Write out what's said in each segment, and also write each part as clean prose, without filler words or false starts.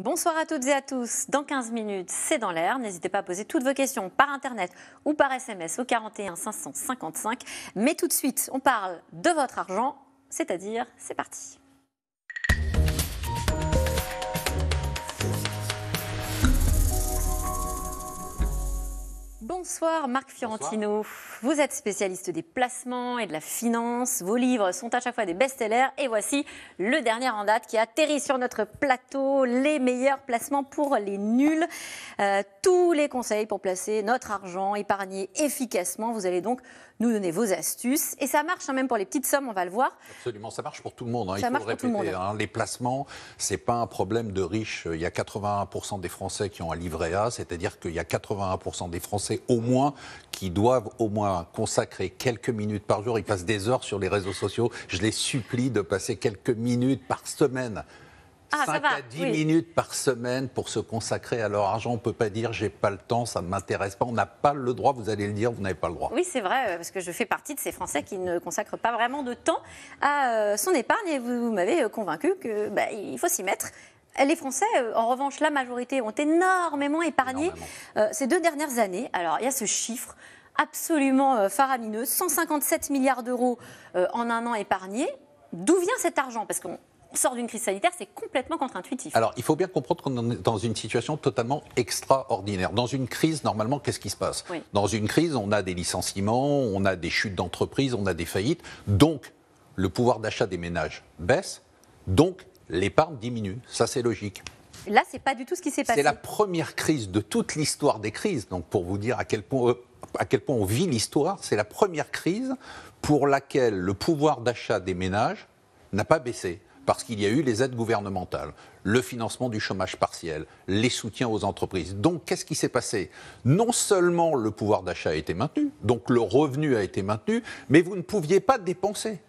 Bonsoir à toutes et à tous. Dans 15 minutes, c'est dans l'air. N'hésitez pas à poser toutes vos questions par Internet ou par SMS au 41 555. Mais tout de suite, on parle de votre argent, c'est-à-dire, c'est parti. Bonsoir Marc Fiorentino. Bonsoir. Vous êtes spécialiste des placements et de la finance. Vos livres sont à chaque fois des best-sellers. Et voici le dernier en date qui atterrit sur notre plateau. Les meilleurs placements pour les nuls. Tous les conseils pour placer notre argent, épargner efficacement. Vous allez donc nous donner vos astuces. Et ça marche même pour les petites sommes, on va le voir. Absolument, ça marche pour tout le monde. Ça il faut le répéter. Les placements, ce n'est pas un problème de riches. Il y a 81% des Français qui ont un livret A, c'est-à-dire qu'il y a 81% des Français au moins qui doivent au moins consacrer quelques minutes par jour. Ils passent des heures sur les réseaux sociaux. Je les supplie de passer quelques minutes par semaine. 5 à 10 minutes par semaine pour se consacrer à leur argent. On ne peut pas dire j'ai pas le temps, ça ne m'intéresse pas. On n'a pas le droit, vous allez le dire, vous n'avez pas le droit. Oui, c'est vrai, parce que je fais partie de ces Français qui ne consacrent pas vraiment de temps à son épargne. Et vous m'avez convaincu qu'il faut s'y mettre. Les Français, en revanche, la majorité ont énormément épargné ces 2 dernières années. Alors, il y a ce chiffre absolument faramineux, 157 milliards d'euros en un an épargnés. D'où vient cet argent ? Parce qu'on sort d'une crise sanitaire, c'est complètement contre-intuitif. Alors, il faut bien comprendre qu'on est dans une situation totalement extraordinaire. Dans une crise, normalement, qu'est-ce qui se passe ? Dans une crise, on a des licenciements, on a des chutes d'entreprises, on a des faillites. Donc, le pouvoir d'achat des ménages baisse. Donc, l'épargne diminue. Ça, c'est logique. Là, ce n'est pas du tout ce qui s'est passé. C'est la première crise de toute l'histoire des crises. Donc, pour vous dire à quel point on vit l'histoire, c'est la première crise pour laquelle le pouvoir d'achat des ménages n'a pas baissé. Parce qu'il y a eu les aides gouvernementales, le financement du chômage partiel, les soutiens aux entreprises. Donc, qu'est-ce qui s'est passé ? Non seulement le pouvoir d'achat a été maintenu, donc le revenu a été maintenu, mais vous ne pouviez pas dépenser,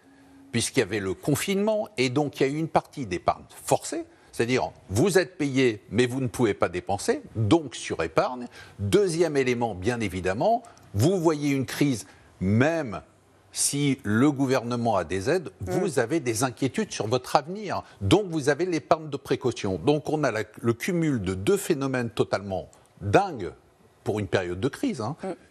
puisqu'il y avait le confinement, et donc il y a eu une partie d'épargne forcée, c'est-à-dire vous êtes payé, mais vous ne pouvez pas dépenser, donc surépargne. Deuxième élément, bien évidemment, vous voyez une crise, même si le gouvernement a des aides, vous avez des inquiétudes sur votre avenir. Donc, vous avez l'épargne de précaution. Donc, on a le cumul de 2 phénomènes totalement dingues pour une période de crise.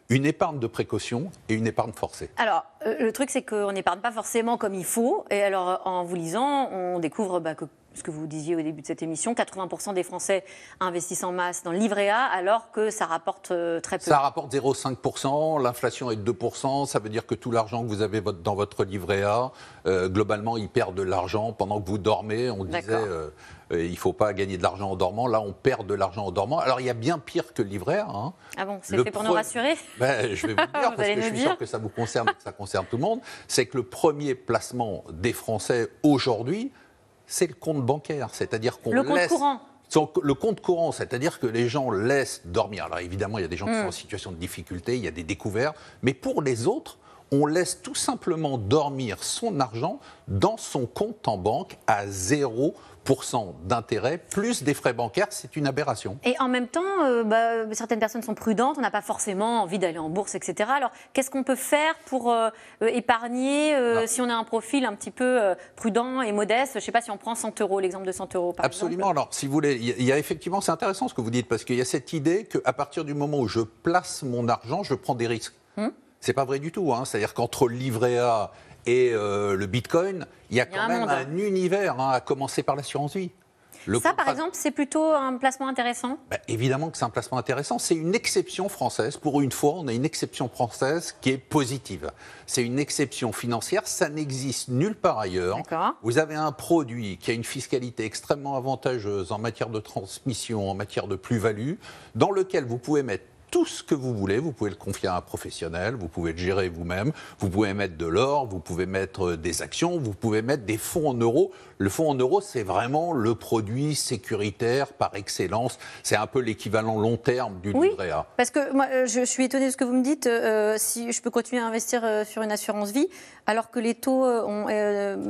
Une épargne de précaution et une épargne forcée. Alors, le truc, c'est qu'on n'épargne pas forcément comme il faut. Et alors, en vous lisant, on découvre que ce que vous disiez au début de cette émission, 80% des Français investissent en masse dans le livret A, alors que ça rapporte très peu. Ça rapporte 0,5%, l'inflation est de 2%, ça veut dire que tout l'argent que vous avez dans votre livret A, globalement, il perd de l'argent pendant que vous dormez. On disait, il ne faut pas gagner de l'argent en dormant. Là, on perd de l'argent en dormant. Alors, il y a bien pire que le livret A. Ah bon, c'est fait pour nous rassurer ? Je vais vous le dire, parce que je suis sûr que ça vous concerne et que ça concerne tout le monde. C'est que le premier placement des Français aujourd'hui, c'est le compte bancaire, c'est-à-dire qu'on laisse... Le compte courant. Le compte courant, c'est-à-dire que les gens laissent dormir. Alors évidemment, il y a des gens qui sont en situation de difficulté, il y a des découverts, mais pour les autres, on laisse tout simplement dormir son argent dans son compte en banque à 0% d'intérêt, plus des frais bancaires, c'est une aberration. Et en même temps, certaines personnes sont prudentes, on n'a pas forcément envie d'aller en bourse, etc. Alors, qu'est-ce qu'on peut faire pour épargner si on a un profil un petit peu prudent et modeste ? Je ne sais pas si on prend 100 €, l'exemple de 100 € par Absolument. exemple. Alors, si vous voulez, il y a effectivement, c'est intéressant ce que vous dites, parce qu'il y a cette idée qu'à partir du moment où je place mon argent, je prends des risques. C'est pas vrai du tout. C'est-à-dire qu'entre le livret A et le Bitcoin, il y a quand même un univers, à commencer par l'assurance vie. Par exemple, c'est plutôt un placement intéressant ? Évidemment que c'est un placement intéressant. C'est une exception française. Pour une fois, on a une exception française qui est positive. C'est une exception financière. Ça n'existe nulle part ailleurs. Vous avez un produit qui a une fiscalité extrêmement avantageuse en matière de transmission, en matière de plus-value, dans lequel vous pouvez mettre tout ce que vous voulez, vous pouvez le confier à un professionnel, vous pouvez le gérer vous-même, vous pouvez mettre de l'or, vous pouvez mettre des actions, vous pouvez mettre des fonds en euros. Le fonds en euros, c'est vraiment le produit sécuritaire par excellence. C'est un peu l'équivalent long terme du livret A. Parce que moi, je suis étonnée de ce que vous me dites. Si je peux continuer à investir sur une assurance vie, alors que les taux ont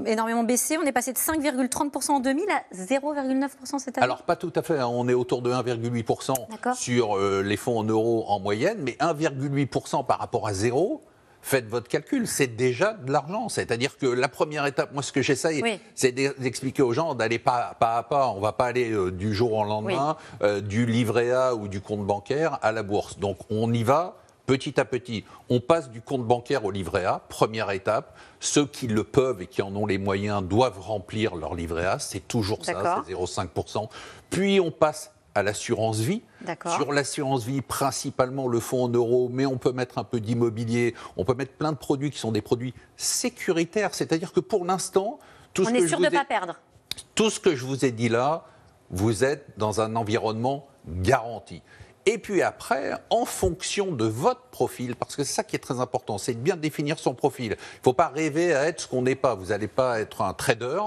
énormément baissé, on est passé de 5,30% en 2000 à 0,9% cette année. Alors, pas tout à fait. On est autour de 1,8% sur les fonds en euros en moyenne, mais 1,8% par rapport à 0, faites votre calcul, c'est déjà de l'argent. C'est-à-dire que la première étape, moi ce que j'essaye, c'est d'expliquer aux gens d'aller pas à pas. On ne va pas aller du jour au lendemain, du livret A ou du compte bancaire à la bourse. Donc on y va petit à petit. On passe du compte bancaire au livret A, première étape. Ceux qui le peuvent et qui en ont les moyens doivent remplir leur livret A. C'est toujours ça, c'est 0,5%. Puis on passe à l'assurance vie. Sur l'assurance vie, principalement le fonds en euros, mais on peut mettre un peu d'immobilier, on peut mettre plein de produits qui sont des produits sécuritaires. C'est-à-dire que pour l'instant, tout ce que je vous ai dit là, vous êtes dans un environnement garanti. Et puis après, en fonction de votre profil, parce que c'est ça qui est très important, c'est de bien définir son profil. Il ne faut pas rêver à être ce qu'on n'est pas. Vous n'allez pas être un trader,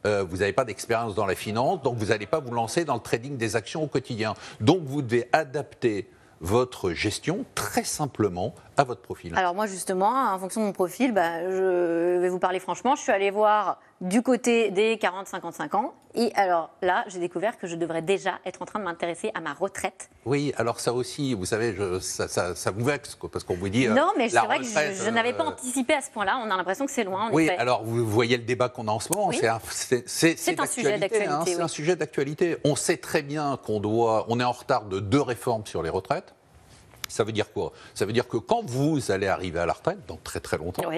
vous n'avez pas d'expérience dans la finance, donc vous n'allez pas vous lancer dans le trading des actions au quotidien. Donc vous devez adapter votre gestion très simplement à votre profil. Alors moi justement, en fonction de mon profil, je vais vous parler franchement, je suis allée voir du côté des 40-55 ans et alors là j'ai découvert que je devrais déjà être en train de m'intéresser à ma retraite. Oui, alors ça aussi, vous savez, ça vous vexe parce qu'on vous dit... Non mais c'est vrai que je n'avais pas anticipé à ce point-là, on a l'impression que c'est loin. Oui, alors vous voyez le débat qu'on a en ce moment, c'est un sujet d'actualité. C'est un sujet d'actualité. On sait très bien on est en retard de 2 réformes sur les retraites. Ça veut dire quoi? Ça veut dire que quand vous allez arriver à la retraite, dans très très longtemps,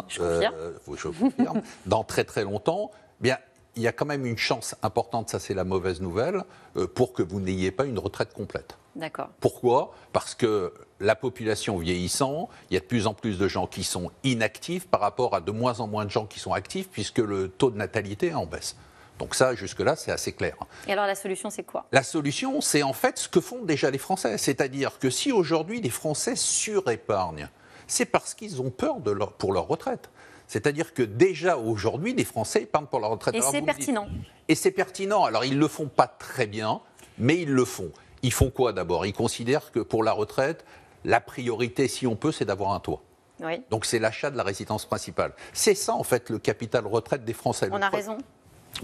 je confirme, dans très très longtemps, bien, il y a quand même une chance importante, ça c'est la mauvaise nouvelle, pour que vous n'ayez pas une retraite complète. D'accord. Pourquoi? Parce que la population vieillissant, il y a de plus en plus de gens qui sont inactifs par rapport à de moins en moins de gens qui sont actifs, puisque le taux de natalité est en baisse. Donc ça, jusque-là, c'est assez clair. Et alors la solution, c'est quoi? La solution, c'est en fait ce que font déjà les Français. C'est-à-dire que si aujourd'hui les Français surépargnent, c'est parce qu'ils ont peur pour leur retraite. C'est-à-dire que déjà aujourd'hui, les Français épargnent pour leur retraite. Et c'est pertinent. Et c'est pertinent. Alors ils ne le font pas très bien, mais ils le font. Ils font quoi d'abord? Ils considèrent que pour la retraite, la priorité, si on peut, c'est d'avoir un toit. Oui. Donc c'est l'achat de la résidence principale. C'est ça en fait le capital retraite des Français. On a raison.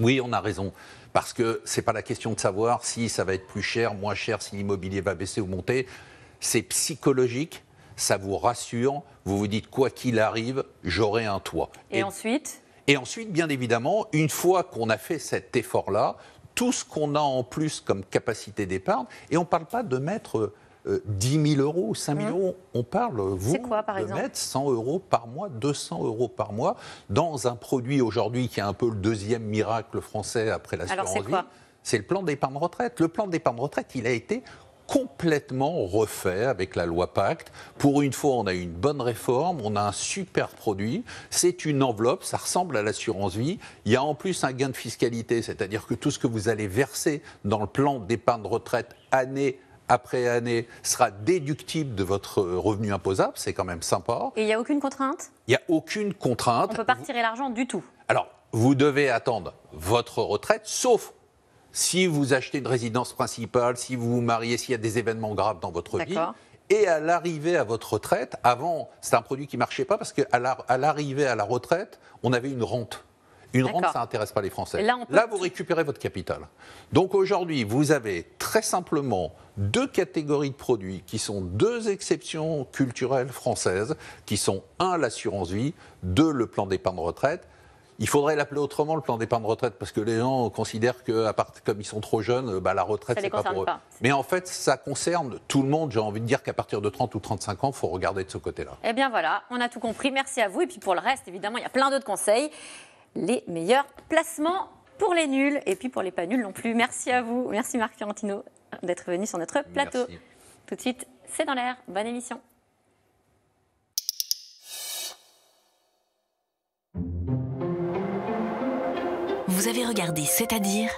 Oui, on a raison. Parce que ce n'est pas la question de savoir si ça va être plus cher, moins cher, si l'immobilier va baisser ou monter. C'est psychologique, ça vous rassure. Vous vous dites, quoi qu'il arrive, j'aurai un toit. Et ensuite, bien évidemment, une fois qu'on a fait cet effort-là, tout ce qu'on a en plus comme capacité d'épargne, et on ne parle pas de mettre 10 000 euros ou 5 000 euros, on parle, de mettre 100 euros par mois, 200 euros par mois, dans un produit aujourd'hui qui est un peu le deuxième miracle français après l'assurance vie. C'est le plan d'épargne retraite. Le plan d'épargne retraite, il a été complètement refait avec la loi Pacte. Pour une fois, on a une bonne réforme, on a un super produit. C'est une enveloppe, ça ressemble à l'assurance vie. Il y a en plus un gain de fiscalité, c'est-à-dire que tout ce que vous allez verser dans le plan d'épargne retraite année après année sera déductible de votre revenu imposable, c'est quand même sympa. Et il n'y a aucune contrainte? Il n'y a aucune contrainte. On ne peut pas retirer l'argent du tout? Alors, vous devez attendre votre retraite, sauf si vous achetez une résidence principale, si vous vous mariez, s'il y a des événements graves dans votre vie. Et à l'arrivée à votre retraite, avant, c'est un produit qui ne marchait pas parce qu'à l'arrivée à la retraite, on avait une rente. Une rente, ça n'intéresse pas les Français. Là, vous récupérez votre capital. Donc aujourd'hui, vous avez très simplement 2 catégories de produits qui sont 2 exceptions culturelles françaises, qui sont 1, l'assurance vie, 2, le plan d'épargne retraite. Il faudrait l'appeler autrement, le plan d'épargne retraite, parce que les gens considèrent que, comme ils sont trop jeunes, la retraite, c'est pas pour eux. Mais en fait, ça concerne tout le monde. J'ai envie de dire qu'à partir de 30 ou 35 ans, il faut regarder de ce côté-là. Eh bien voilà, on a tout compris. Merci à vous. Et puis pour le reste, évidemment, il y a plein d'autres conseils. Les meilleurs placements pour les nuls et puis pour les pas nuls non plus. Merci à vous. Merci Marc Fiorentino d'être venu sur notre plateau. Merci. Tout de suite, c'est dans l'air. Bonne émission. Vous avez regardé C'est-à-dire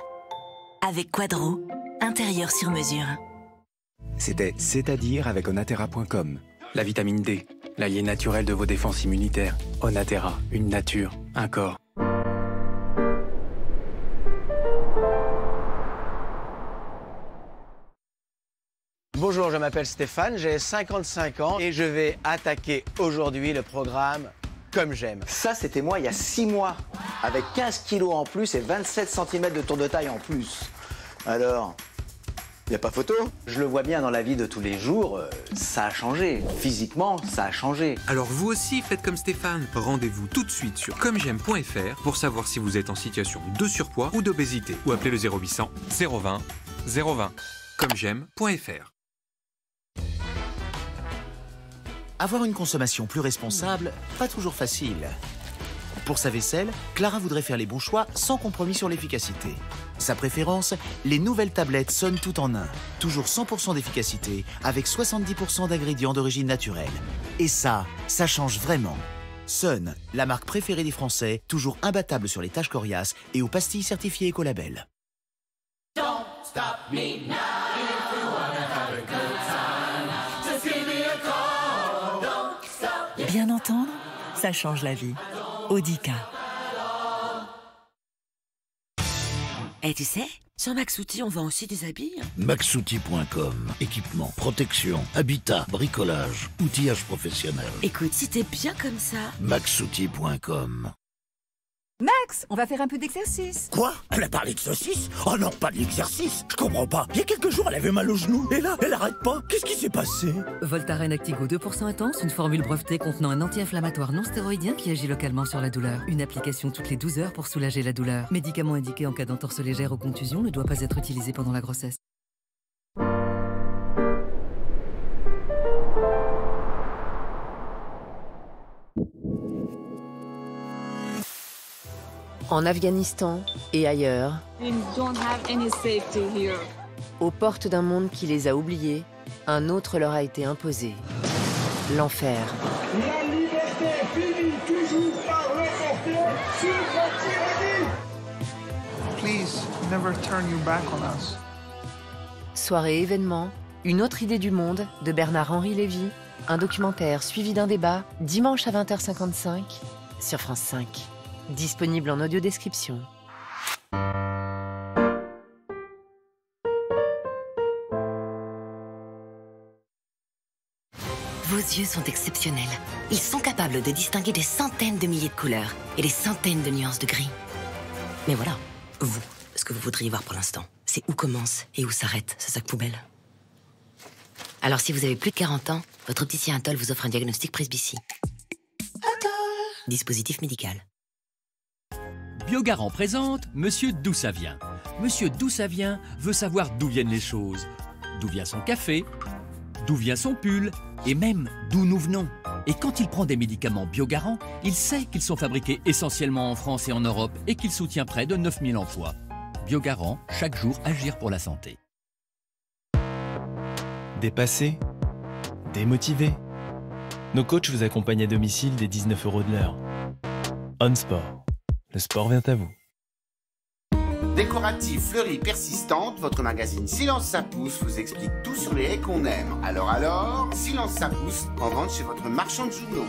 avec Quadro, intérieur sur mesure. C'était C'est-à-dire avec Onatera.com. La vitamine D, l'allié naturel de vos défenses immunitaires. Onatera, une nature, un corps. Bonjour, je m'appelle Stéphane, j'ai 55 ans et je vais attaquer aujourd'hui le programme Comme j'aime. Ça, c'était moi il y a 6 mois, avec 15 kilos en plus et 27 cm de tour de taille en plus. Alors, Il n'y a pas photo. Je le vois bien dans la vie de tous les jours, ça a changé. Physiquement, ça a changé. Alors vous aussi faites comme Stéphane. Rendez-vous tout de suite sur commej'aime.fr pour savoir si vous êtes en situation de surpoids ou d'obésité. Ou appelez le 0800 020 020. commej'aime.fr. Avoir une consommation plus responsable, pas toujours facile. Pour sa vaisselle, Clara voudrait faire les bons choix sans compromis sur l'efficacité. Sa préférence, les nouvelles tablettes Sun tout en un. Toujours 100% d'efficacité, avec 70% d'ingrédients d'origine naturelle. Et ça change vraiment. Sun, la marque préférée des Français, toujours imbattable sur les taches coriaces et aux pastilles certifiées Écolabel. Bien entendre, ça change la vie. Audica. Et tu sais, sur Maxouti, on vend aussi des habits. Maxouti.com. Équipement, protection, habitat, bricolage, outillage professionnel. Écoute, si t'es bien comme ça... Maxouti.com. Max, on va faire un peu d'exercice. Quoi? Elle a parlé de saucisse? Oh non, pas de l'exercice. Je comprends pas. Il y a quelques jours, elle avait mal au genou. Et là, elle arrête pas. Qu'est-ce qui s'est passé? Voltaren Actigo 2% intense, une formule brevetée contenant un anti-inflammatoire non stéroïdien qui agit localement sur la douleur. Une application toutes les 12 heures pour soulager la douleur. Médicament indiqué en cas d'entorse légère ou contusion, ne doit pas être utilisé pendant la grossesse. En Afghanistan et ailleurs, aux portes d'un monde qui les a oubliés, un autre leur a été imposé. L'enfer. La liberté finit toujours par l'emporter sur la tyrannie. Please, never turn your back on us. Soirée événement, une autre idée du monde de Bernard-Henri Lévy, un documentaire suivi d'un débat, dimanche à 20h55 sur France 5. Disponible en audio description. Vos yeux sont exceptionnels. Ils sont capables de distinguer des centaines de milliers de couleurs et des centaines de nuances de gris. Mais voilà, vous, ce que vous voudriez voir pour l'instant, c'est où commence et où s'arrête ce sac poubelle. Alors si vous avez plus de 40 ans, votre opticien Atoll vous offre un diagnostic Presbytie. Dispositif médical. Biogarant présente Monsieur D'où ça vient. Monsieur D'où ça vient veut savoir d'où viennent les choses. D'où vient son café, d'où vient son pull, et même d'où nous venons. Et quand il prend des médicaments Biogarant, il sait qu'ils sont fabriqués essentiellement en France et en Europe et qu'il soutient près de 9000 emplois. Biogarant, chaque jour agir pour la santé. Dépassé, démotivé. Nos coachs vous accompagnent à domicile dès 19 € de l'heure. On Sport. Le sport vient à vous. Décorative, fleurie, persistante, votre magazine Silence ça pousse vous explique tout sur les haies qu'on aime. Alors, Silence ça pousse, en vente chez votre marchand de journaux.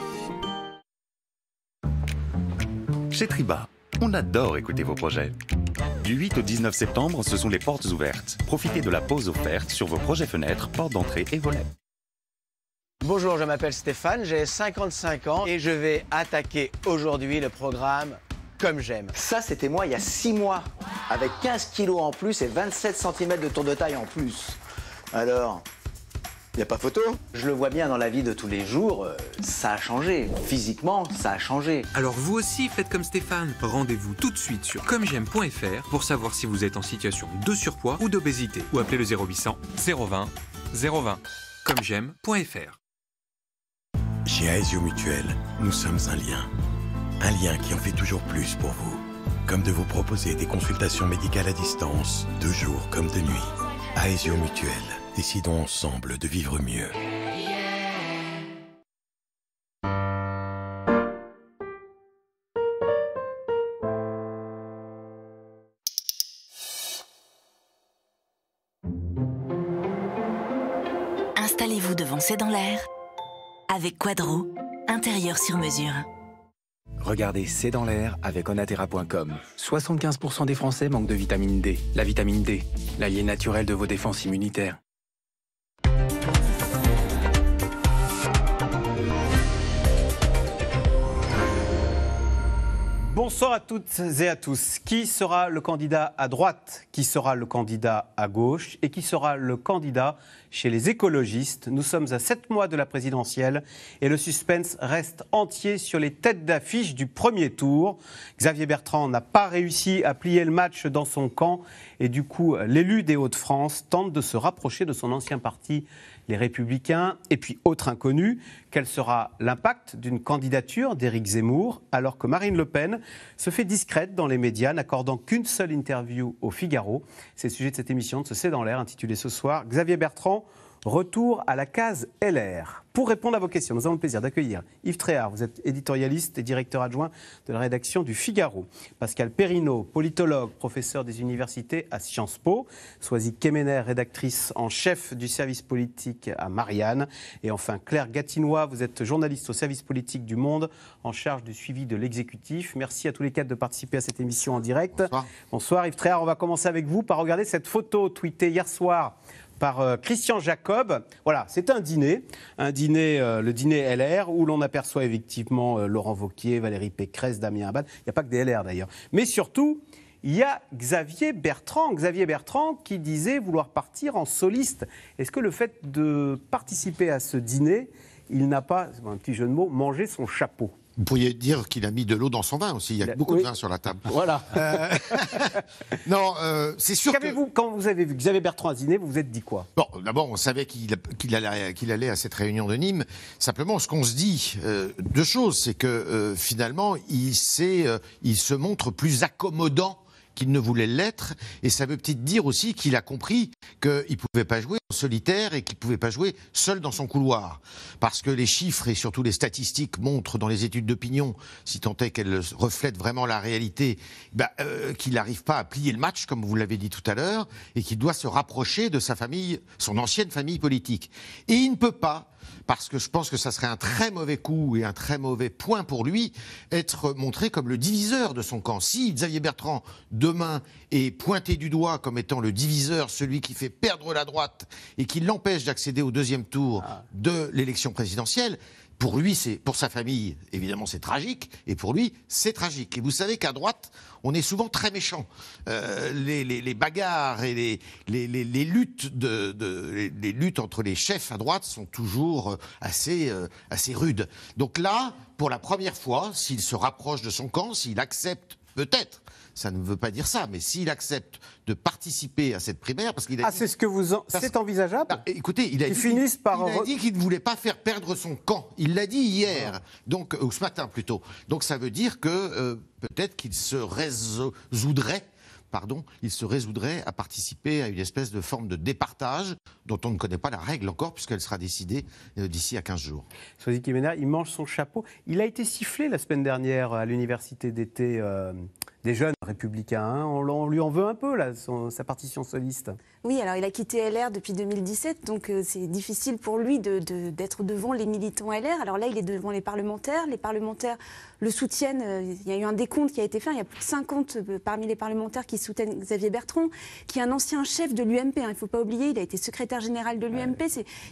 Chez Triba, on adore écouter vos projets. Du 8 au 19 septembre, ce sont les portes ouvertes. Profitez de la pause offerte sur vos projets fenêtres, portes d'entrée et volets. Bonjour, je m'appelle Stéphane, j'ai 55 ans et je vais attaquer aujourd'hui le programme Comme j'aime. Ça, c'était moi il y a 6 mois, avec 15 kilos en plus et 27 cm de tour de taille en plus. Alors, il n'y a pas photo. Je le vois bien dans la vie de tous les jours, ça a changé. Physiquement, ça a changé. Alors vous aussi faites comme Stéphane. Rendez-vous tout de suite sur commej'aime.fr pour savoir si vous êtes en situation de surpoids ou d'obésité. Ou appelez le 0800 020 020. commej'aime.fr. Chez Aesio Mutuel, nous sommes un lien. Un lien qui en fait toujours plus pour vous. Comme de vous proposer des consultations médicales à distance, de jour comme de nuit. Aesio Mutuel, décidons ensemble de vivre mieux. Installez-vous devant C'est dans l'air avec Quadro, intérieur sur mesure. Regardez C'est dans l'air avec onatera.com. 75% des Français manquent de vitamine D. La vitamine D, l'allié naturel de vos défenses immunitaires. Bonsoir à toutes et à tous. Qui sera le candidat à droite? Qui sera le candidat à gauche? Et qui sera le candidat chez les écologistes? Nous sommes à 7 mois de la présidentielle et le suspense reste entier sur les têtes d'affiche du premier tour. Xavier Bertrand n'a pas réussi à plier le match dans son camp et du coup, l'élu des Hauts-de-France tente de se rapprocher de son ancien parti, les Républicains. Et puis, autre inconnu, quel sera l'impact d'une candidature d'Éric Zemmour alors que Marine Le Pen se fait discrète dans les médias, n'accordant qu'une seule interview au Figaro? C'est le sujet de cette émission de ce C'est dans l'air, intitulée ce soir « Xavier Bertrand, retour à la case LR ». Pour répondre à vos questions, nous avons le plaisir d'accueillir Yves Tréhard, vous êtes éditorialiste et directeur adjoint de la rédaction du Figaro. Pascal Perrineau, politologue, professeur des universités à Sciences Po. Soisy Kemener, rédactrice en chef du service politique à Marianne. Et enfin Claire Gatinois, vous êtes journaliste au service politique du Monde, en charge du suivi de l'exécutif. Merci à tous les quatre de participer à cette émission en direct. Bonsoir. Bonsoir Yves Tréhard, on va commencer avec vous par regarder cette photo tweetée hier soir par Christian Jacob. Voilà, c'est un dîner, le dîner LR, où l'on aperçoit effectivement Laurent Wauquiez, Valérie Pécresse, Damien Abad. Il n'y a pas que des LR d'ailleurs. Mais surtout, il y a Xavier Bertrand qui disait vouloir partir en soliste. Est-ce que le fait de participer à ce dîner, il n'a pas, c'est un petit jeu de mots, mangé son chapeau? Vous pourriez dire qu'il a mis de l'eau dans son vin aussi. Il y a beaucoup de vin sur la table. Voilà. Non, c'est sûr que... Quand vous avez vu Xavier Bertrand à dîner, vous vous êtes dit quoi? Bon, d'abord, on savait qu'il allait à cette réunion de Nîmes. Simplement, ce qu'on se dit, deux choses, c'est que finalement, il se montre plus accommodant qu'il ne voulait l'être, et ça veut peut-être dire aussi qu'il a compris qu'il ne pouvait pas jouer en solitaire et qu'il ne pouvait pas jouer seul dans son couloir. Parce que les chiffres et surtout les statistiques montrent dans les études d'opinion, si tant est qu'elles reflètent vraiment la réalité, qu'il n'arrive pas à plier le match, comme vous l'avez dit tout à l'heure, et qu'il doit se rapprocher de sa famille, son ancienne famille politique. Et il ne peut pas, parce que je pense que ça serait un très mauvais coup et un très mauvais point pour lui, être montré comme le diviseur de son camp. Si Xavier Bertrand, demain, est pointé du doigt comme étant le diviseur, celui qui fait perdre la droite et qui l'empêche d'accéder au deuxième tour de l'élection présidentielle, pour lui, pour sa famille, évidemment, c'est tragique, et pour lui, c'est tragique. Et vous savez qu'à droite, on est souvent très méchant. Les bagarres et les luttes les luttes entre les chefs à droite sont toujours assez rudes. Donc là, pour la première fois, s'il se rapproche de son camp, s'il accepte peut-être, ça ne veut pas dire ça, mais s'il accepte de participer à cette primaire, parce qu'il a dit... c'est ce que c'est envisageable. Écoutez, il a dit qu'il ne voulait pas faire perdre son camp. Il l'a dit hier, donc ou ce matin plutôt. Donc ça veut dire que peut-être qu'il se résoudrait à participer à une espèce de forme de départage dont on ne connaît pas la règle encore, puisqu'elle sera décidée d'ici à 15 jours. Soisy Kemener, il mange son chapeau. Il a été sifflé la semaine dernière à l'université d'été des jeunes républicains. Hein. On lui en veut un peu, là, sa partition soliste. Oui, alors il a quitté LR depuis 2017, donc c'est difficile pour lui d'être devant les militants LR. Alors là, il est devant les parlementaires le soutiennent. Il y a eu un décompte qui a été fait, il y a plus de 50 parmi les parlementaires qui soutiennent Xavier Bertrand, qui est un ancien chef de l'UMP, hein, il ne faut pas oublier, il a été secrétaire général de l'UMP,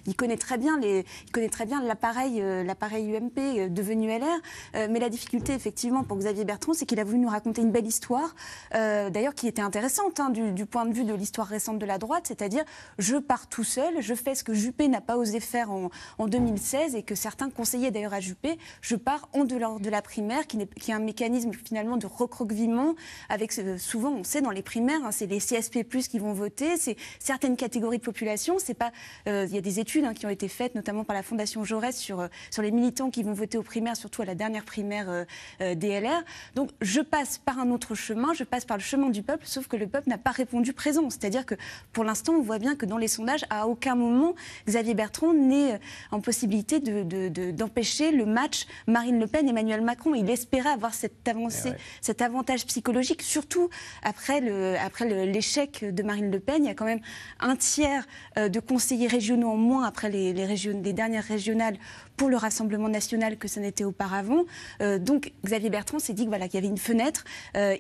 il connaît très bien l'appareil UMP devenu LR, mais la difficulté effectivement pour Xavier Bertrand, c'est qu'il a voulu nous raconter une belle histoire, d'ailleurs qui était intéressante hein, du point de vue de l'histoire récente de la droite, c'est-à-dire je pars tout seul, je fais ce que Juppé n'a pas osé faire en 2016 et que certains conseillaient d'ailleurs à Juppé, je pars en dehors de la primaire qui est un mécanisme finalement de recroquevillement avec souvent on sait dans les primaires hein, c'est les CSP+ qui vont voter, c'est certaines catégories de population, c'est pas il y a des études hein, qui ont été faites notamment par la Fondation Jaurès sur les militants qui vont voter aux primaires, surtout à la dernière primaire des LR. Donc je passe par un autre chemin, je passe par le chemin du peuple, sauf que le peuple n'a pas répondu présent, c'est-à-dire que pour l'instant on voit bien que dans les sondages à aucun moment Xavier Bertrand n'est en possibilité d'empêcher le match Marine Le Pen-Emmanuel Macron. Il espérait avoir cette avancée, cet avantage psychologique, surtout après l'échec de Marine Le Pen. Il y a quand même un tiers de conseillers régionaux en moins après les dernières régionales pour le Rassemblement national que ça n'était auparavant. Donc Xavier Bertrand s'est dit qu'il y avait une fenêtre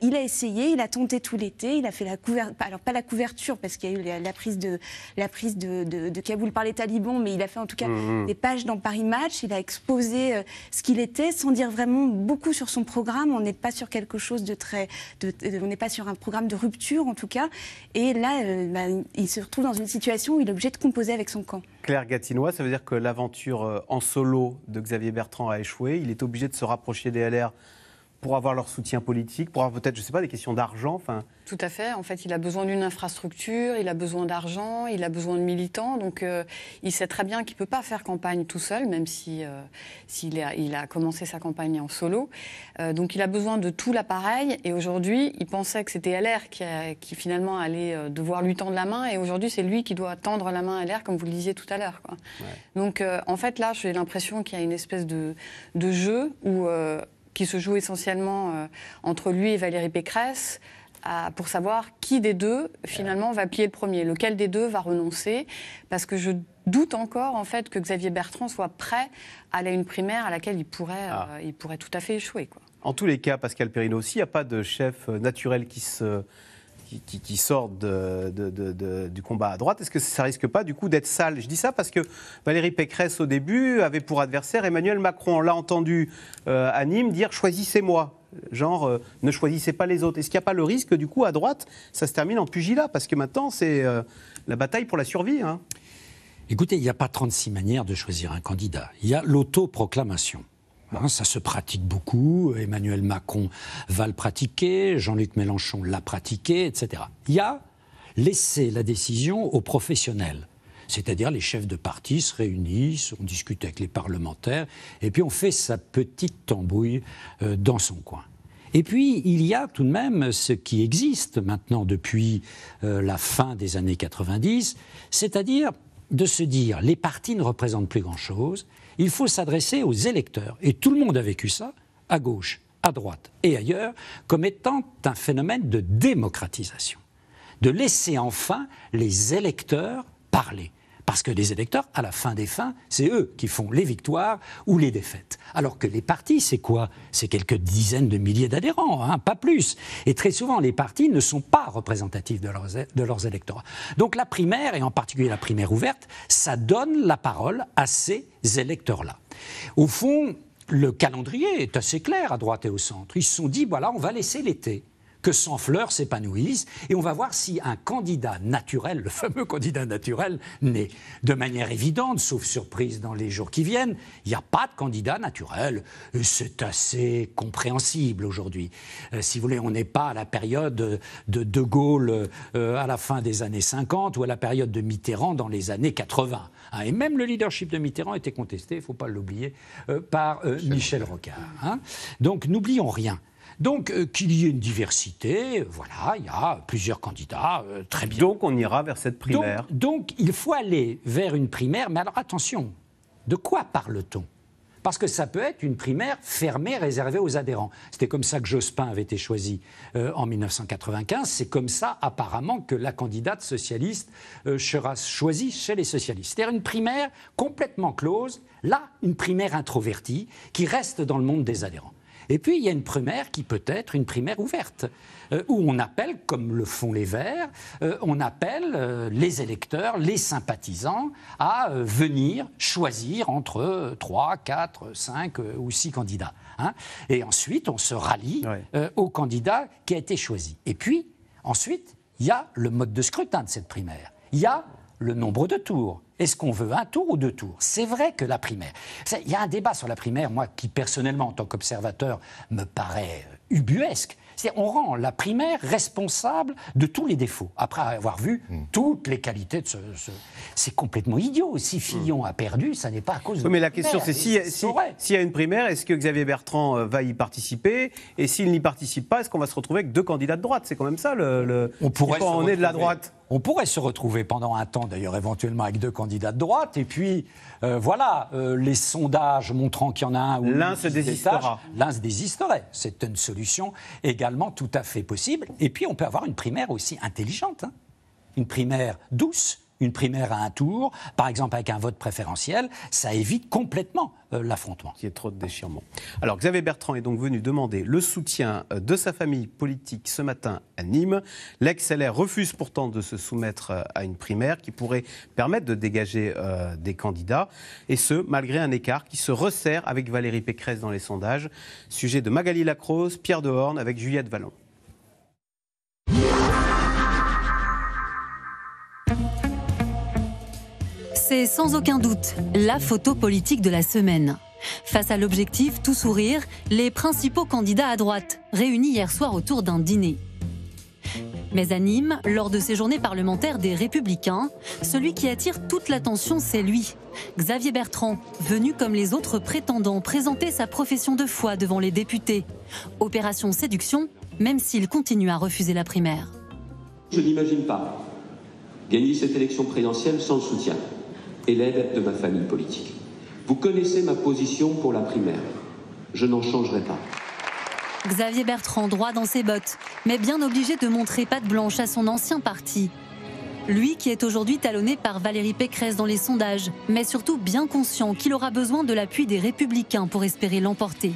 Il a essayé, il a tenté tout l'été, il a fait la couverture, alors pas la couverture parce qu'il y a eu la prise de Kaboul par les talibans, mais il a fait en tout cas des pages dans Paris Match, il a exposé ce qu'il était sans dire vraiment beaucoup sur son programme. On n'est pas sur quelque chose de très... on n'est pas sur un programme de rupture en tout cas. Et là, il se retrouve dans une situation où il est obligé de composer avec son camp. Claire Gatinois, ça veut dire que l'aventure en solo de Xavier Bertrand a échoué. Il est obligé de se rapprocher des LR pour avoir leur soutien politique, pour avoir peut-être, je ne sais pas, des questions d'argent. Enfin... Tout à fait. En fait, il a besoin d'une infrastructure, il a besoin d'argent, il a besoin de militants. Donc, il sait très bien qu'il ne peut pas faire campagne tout seul, même s'il a commencé sa campagne en solo. Donc, il a besoin de tout l'appareil. Et aujourd'hui, il pensait que c'était LR qui finalement allait devoir lui tendre la main. Et aujourd'hui, c'est lui qui doit tendre la main à LR, comme vous le disiez tout à l'heure, quoi. Ouais. Donc, en fait, là, j'ai l'impression qu'il y a une espèce de jeu où... qui se joue essentiellement entre lui et Valérie Pécresse, pour savoir qui des deux, finalement, va plier le premier. Lequel des deux va renoncer. Parce que je doute encore, en fait, que Xavier Bertrand soit prêt à aller à une primaire à laquelle il pourrait tout à fait échouer, quoi. En tous les cas, Pascal Perrineau, s'il n'y a pas de chef naturel qui sort du combat à droite, est-ce que ça risque pas du coup d'être sale? Je dis ça parce que Valérie Pécresse au début avait pour adversaire Emmanuel Macron. On l'a entendu à Nîmes dire « choisissez-moi ». Genre, ne choisissez pas les autres. Est-ce qu'il n'y a pas le risque, du coup, à droite, ça se termine en pugilat? Parce que maintenant, c'est la bataille pour la survie. Hein. Écoutez, il n'y a pas 36 manières de choisir un candidat. Il y a l'autoproclamation. Hein, ça se pratique beaucoup. Emmanuel Macron va le pratiquer, Jean-Luc Mélenchon l'a pratiqué, etc. Il y a laisser la décision aux professionnels. C'est-à-dire les chefs de parti se réunissent, on discute avec les parlementaires, et puis on fait sa petite tambouille dans son coin. Et puis, il y a tout de même ce qui existe maintenant depuis la fin des années 90, c'est-à-dire de se dire les partis ne représentent plus grand-chose, il faut s'adresser aux électeurs. Et tout le monde a vécu ça, à gauche, à droite et ailleurs, comme étant un phénomène de démocratisation. De laisser enfin les électeurs parler. Parce que les électeurs, à la fin des fins, c'est eux qui font les victoires ou les défaites. Alors que les partis, c'est quoi? C'est quelques dizaines de milliers d'adhérents, hein, pas plus. Et très souvent, les partis ne sont pas représentatifs de leurs électorats. Donc la primaire, et en particulier la primaire ouverte, ça donne la parole à ces électeurs-là. Au fond, le calendrier est assez clair à droite et au centre. Ils se sont dit, voilà, on va laisser l'été. Que Sans Fleurs s'épanouisse, et on va voir si un candidat naturel, le fameux candidat naturel, naît. De manière évidente, sauf surprise dans les jours qui viennent, il n'y a pas de candidat naturel. C'est assez compréhensible aujourd'hui. Si vous voulez, on n'est pas à la période de Gaulle à la fin des années 50 ou à la période de Mitterrand dans les années 80. Hein, et même le leadership de Mitterrand était contesté, il ne faut pas l'oublier, par Michel Rocard. Hein. Donc n'oublions rien. Donc, qu'il y ait une diversité, voilà, il y a plusieurs candidats, très bien. Donc, on ira vers cette primaire. Donc, il faut aller vers une primaire, mais alors attention, de quoi parle-t-on? Parce que ça peut être une primaire fermée, réservée aux adhérents. C'était comme ça que Jospin avait été choisi en 1995. C'est comme ça, apparemment, que la candidate socialiste sera choisie chez les socialistes. C'est-à-dire une primaire complètement close, là, une primaire introvertie, qui reste dans le monde des adhérents. Et puis, il y a une primaire qui peut être une primaire ouverte, où on appelle, comme le font les Verts, on appelle les électeurs, les sympathisants, à venir choisir entre 3, 4, 5 ou 6 candidats. Hein. Et ensuite, on se rallie au candidat qui a été choisi. Et puis, ensuite, il y a le mode de scrutin de cette primaire. Il y a le nombre de tours. Est-ce qu'on veut un tour ou 2 tours? C'est vrai que la primaire... Il y a un débat sur la primaire, moi, qui personnellement, en tant qu'observateur, me paraît ubuesque. C'est-à-dire, on rend la primaire responsable de tous les défauts, après avoir vu toutes les qualités de ce... C'est complètement idiot. Si Fillon a perdu, ça n'est pas à cause de... Oui, mais la question, c'est s'il y a une primaire, est-ce que Xavier Bertrand va y participer? Et s'il n'y participe pas, est-ce qu'on va se retrouver avec 2 candidats de droite? C'est quand même ça, on pourrait quand on est de la droite. On pourrait se retrouver pendant un temps, d'ailleurs, éventuellement avec 2 candidats de droite. Et puis, voilà, les sondages montrant qu'il y en a un ou l'un se désistera. L'un se désisterait. C'est une solution également tout à fait possible. Et puis, on peut avoir une primaire aussi intelligente. Hein. Une primaire douce, une primaire à un tour, par exemple avec un vote préférentiel, ça évite complètement l'affrontement. Qu'il y ait trop de déchirement. Alors Xavier Bertrand est donc venu demander le soutien de sa famille politique ce matin à Nîmes. L'ex-LR refuse pourtant de se soumettre à une primaire qui pourrait permettre de dégager des candidats, et ce, malgré un écart qui se resserre avec Valérie Pécresse dans les sondages. Sujet de Magali Lacrose, Pierre Dehorne avec Juliette Vallon. C'est sans aucun doute la photo politique de la semaine. Face à l'objectif tout sourire, les principaux candidats à droite, réunis hier soir autour d'un dîner. Mais à Nîmes, lors de ces journées parlementaires des Républicains, celui qui attire toute l'attention, c'est lui, Xavier Bertrand, venu comme les autres prétendants présenter sa profession de foi devant les députés. Opération séduction, même s'il continue à refuser la primaire. Je n'imagine pas gagner cette élection présidentielle sans le soutien et l'aide de ma famille politique. Vous connaissez ma position pour la primaire. Je n'en changerai pas. Xavier Bertrand, droit dans ses bottes, mais bien obligé de montrer patte blanche à son ancien parti. Lui qui est aujourd'hui talonné par Valérie Pécresse dans les sondages, mais surtout bien conscient qu'il aura besoin de l'appui des Républicains pour espérer l'emporter.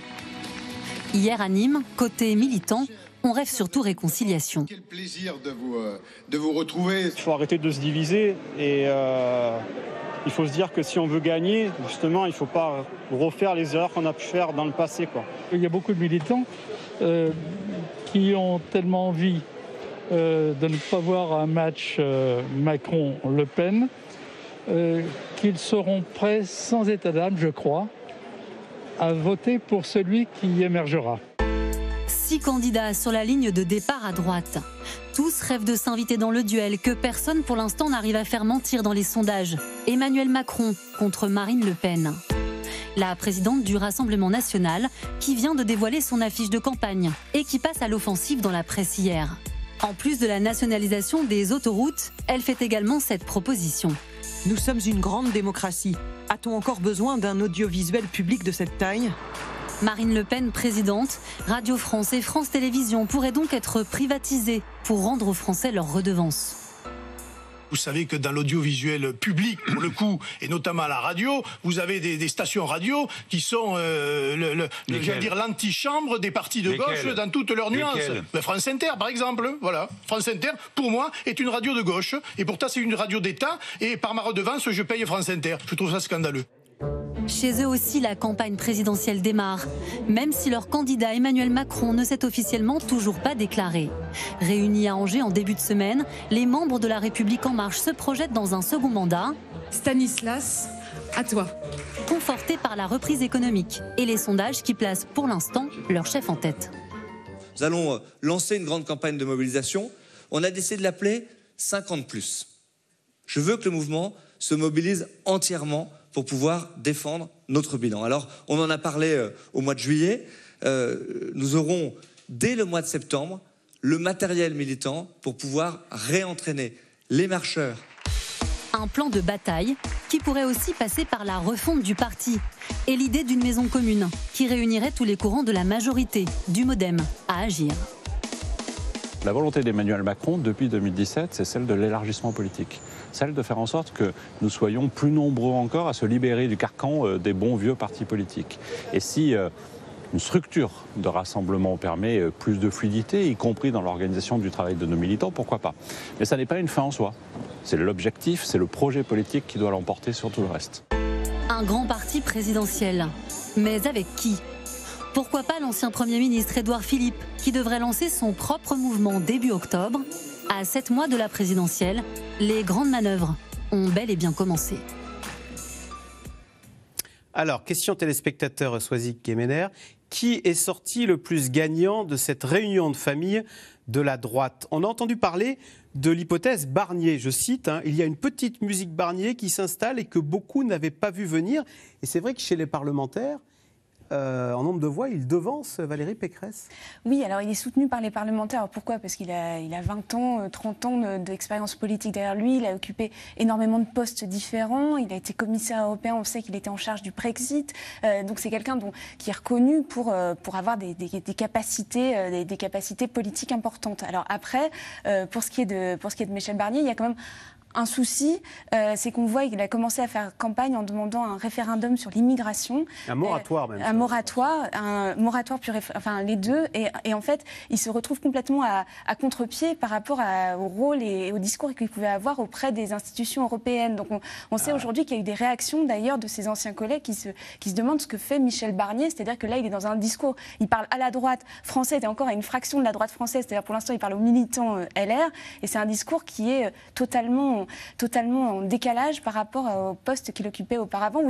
Hier à Nîmes, côté militant, on rêve surtout réconciliation. Quel plaisir de vous retrouver. Il faut arrêter de se diviser et il faut se dire que si on veut gagner, justement, il ne faut pas refaire les erreurs qu'on a pu faire dans le passé, quoi. Il y a beaucoup de militants qui ont tellement envie de ne pas voir un match Macron-Le Pen qu'ils seront prêts, sans état d'âme, je crois, à voter pour celui qui émergera. 6 candidats sur la ligne de départ à droite. Tous rêvent de s'inviter dans le duel que personne pour l'instant n'arrive à faire mentir dans les sondages. Emmanuel Macron contre Marine Le Pen. La présidente du Rassemblement national qui vient de dévoiler son affiche de campagne et qui passe à l'offensive dans la presse hier. En plus de la nationalisation des autoroutes, elle fait également cette proposition. Nous sommes une grande démocratie. A-t-on encore besoin d'un audiovisuel public de cette taille ? Marine Le Pen, présidente, Radio France et France Télévisions pourraient donc être privatisées pour rendre aux Français leur redevance. Vous savez que dans l'audiovisuel public, pour le coup, et notamment à la radio, vous avez des stations radio qui sont l'antichambre des partis de gauche dans toutes leurs nuances. France Inter, par exemple, voilà. France Inter, pour moi, est une radio de gauche, et pourtant c'est une radio d'État, et par ma redevance, je paye France Inter. Je trouve ça scandaleux. Chez eux aussi, la campagne présidentielle démarre, même si leur candidat Emmanuel Macron ne s'est officiellement toujours pas déclaré. Réunis à Angers en début de semaine, les membres de La République En Marche se projettent dans un second mandat. Stanislas, à toi. Confortés par la reprise économique et les sondages qui placent pour l'instant leur chef en tête. Nous allons lancer une grande campagne de mobilisation. On a décidé de l'appeler 50+. Je veux que le mouvement se mobilise entièrement pour pouvoir défendre notre bilan. Alors, on en a parlé au mois de juillet. Nous aurons, dès le mois de septembre, le matériel militant pour pouvoir réentraîner les marcheurs. Un plan de bataille qui pourrait aussi passer par la refonte du parti et l'idée d'une maison commune qui réunirait tous les courants de la majorité, du MoDem, à agir. La volonté d'Emmanuel Macron, depuis 2017, c'est celle de l'élargissement politique. Celle de faire en sorte que nous soyons plus nombreux encore à se libérer du carcan des bons vieux partis politiques. Et si une structure de rassemblement permet plus de fluidité, y compris dans l'organisation du travail de nos militants, pourquoi pas. Mais ça n'est pas une fin en soi. C'est l'objectif, c'est le projet politique qui doit l'emporter sur tout le reste. Un grand parti présidentiel. Mais avec qui ? Pourquoi pas l'ancien Premier ministre Édouard Philippe, qui devrait lancer son propre mouvement début octobre ? À 7 mois de la présidentielle, les grandes manœuvres ont bel et bien commencé. Alors, question téléspectateur Soisic Kemener. Qui est sorti le plus gagnant de cette réunion de famille de la droite ? On a entendu parler de l'hypothèse Barnier. Je cite, il y a une petite musique Barnier qui s'installe et que beaucoup n'avaient pas vu venir. Et c'est vrai que chez les parlementaires, en nombre de voix, il devance Valérie Pécresse. Oui, alors il est soutenu par les parlementaires. Alors pourquoi ? Parce qu'il a 20 ans, 30 ans d'expérience politique derrière lui. Il a occupé énormément de postes différents. Il a été commissaire européen. On sait qu'il était en charge du Brexit. Donc c'est quelqu'un qui est reconnu pour avoir des capacités politiques importantes. Alors après, pour ce qui est de Michel Barnier, il y a quand même un souci, c'est qu'on voit qu'il a commencé à faire campagne en demandant un référendum sur l'immigration. Un moratoire même. Un moratoire enfin les deux. Et en fait, il se retrouve complètement à contre-pied par rapport au rôle et au discours qu'il pouvait avoir auprès des institutions européennes. Donc on sait aujourd'hui qu'il y a eu des réactions d'ailleurs de ses anciens collègues qui se demandent ce que fait Michel Barnier. C'est-à-dire que là, il est dans un discours, il parle à la droite française et encore à une fraction de la droite française. C'est-à-dire pour l'instant, il parle aux militants LR. Et c'est un discours qui est totalement en décalage par rapport au poste qu'il occupait auparavant,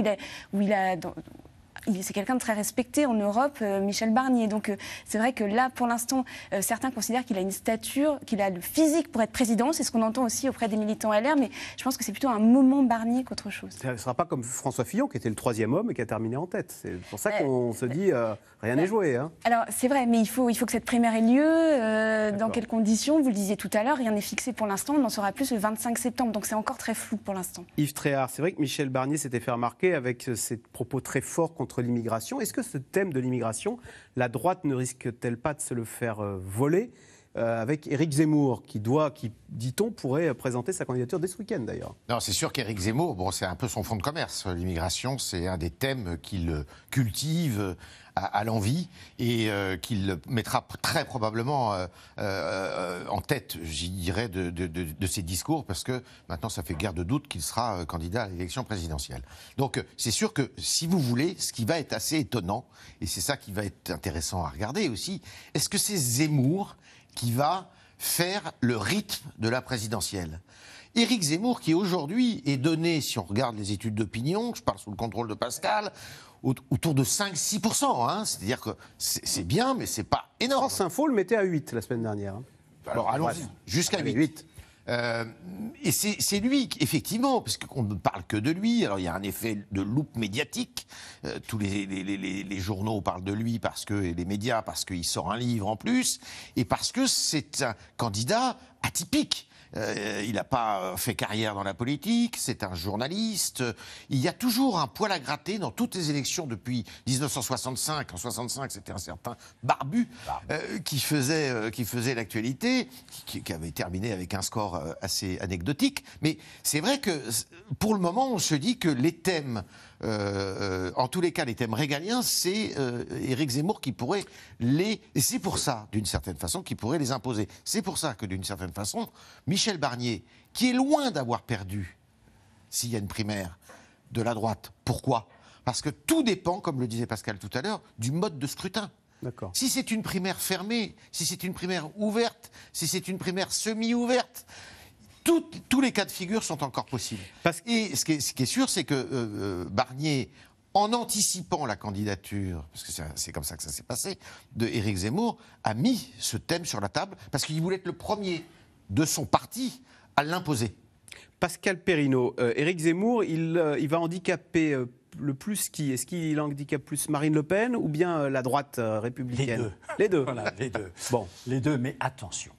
c'est quelqu'un de très respecté en Europe, Michel Barnier. Donc c'est vrai que là, pour l'instant, certains considèrent qu'il a une stature, qu'il a le physique pour être président. C'est ce qu'on entend aussi auprès des militants LR. Mais je pense que c'est plutôt un moment Barnier qu'autre chose. Ce ne sera pas comme François Fillon, qui était le 3e homme et qui a terminé en tête. C'est pour ça qu'on se dit rien n'est joué. Hein. Alors c'est vrai, mais il faut que cette primaire ait lieu. Dans quelles conditions? Vous le disiez tout à l'heure, rien n'est fixé pour l'instant. On en saura plus le 25 septembre. Donc c'est encore très flou pour l'instant. Yves Tréhard, c'est vrai que Michel Barnier s'était fait remarquer avec ses propos très forts contre l'immigration. Est-ce que ce thème de l'immigration, la droite ne risque-t-elle pas de se le faire voler avec Éric Zemmour, qui, dit-on, pourrait présenter sa candidature dès ce week-end d'ailleurs? Non, c'est sûr qu'Éric Zemmour, c'est un peu son fonds de commerce. L'immigration, c'est un des thèmes qu'il cultive à l'envi et qu'il mettra très probablement en tête, j'y dirais, de ses discours, parce que maintenant, ça fait guère de doute qu'il sera candidat à l'élection présidentielle. Donc, c'est sûr que, si vous voulez, ce qui va être assez étonnant, et c'est ça qui va être intéressant à regarder aussi, est-ce que c'est Zemmour qui va faire le rythme de la présidentielle? Éric Zemmour, qui aujourd'hui est donné, si on regarde les études d'opinion, je parle sous le contrôle de Pascal, autour de 5-6%. Hein, c'est-à-dire que c'est bien, mais c'est pas énorme. France Info le mettait à 8 la semaine dernière. Hein. Alors allons-y, jusqu'à 8. Et c'est lui, effectivement, parce qu'on ne parle que de lui. Alors il y a un effet de loupe médiatique. Tous les journaux parlent de lui, et les médias, parce qu'il sort un livre en plus, et parce que c'est un candidat atypique. Il n'a pas fait carrière dans la politique, c'est un journaliste. Il y a toujours un poil à gratter dans toutes les élections depuis 1965. En 1965, c'était un certain Barbu qui faisait l'actualité, qui avait terminé avec un score assez anecdotique. Mais c'est vrai que pour le moment, on se dit que les thèmes, en tous les cas, les thèmes régaliens, c'est Éric Zemmour qui pourrait et c'est pour ça, d'une certaine façon, qu'il pourrait les imposer. C'est pour ça que, d'une certaine façon, Michel Barnier, qui est loin d'avoir perdu, s'il y a une primaire, de la droite. Pourquoi? Parce que tout dépend, comme le disait Pascal tout à l'heure, du mode de scrutin. D'accord. Si c'est une primaire fermée, si c'est une primaire ouverte, si c'est une primaire semi-ouverte, tous les cas de figure sont encore possibles. Et ce qui est sûr, c'est que Barnier, en anticipant la candidature, parce que c'est comme ça que ça s'est passé, de Éric Zemmour, a mis ce thème sur la table parce qu'il voulait être le premier de son parti à l'imposer. Pascal Perrineau, Éric Zemmour, il va handicaper le plus qui? Est-ce qu'il handicape plus Marine Le Pen ou bien la droite républicaine? Les deux. Voilà, les deux. Bon. Les deux, mais attention.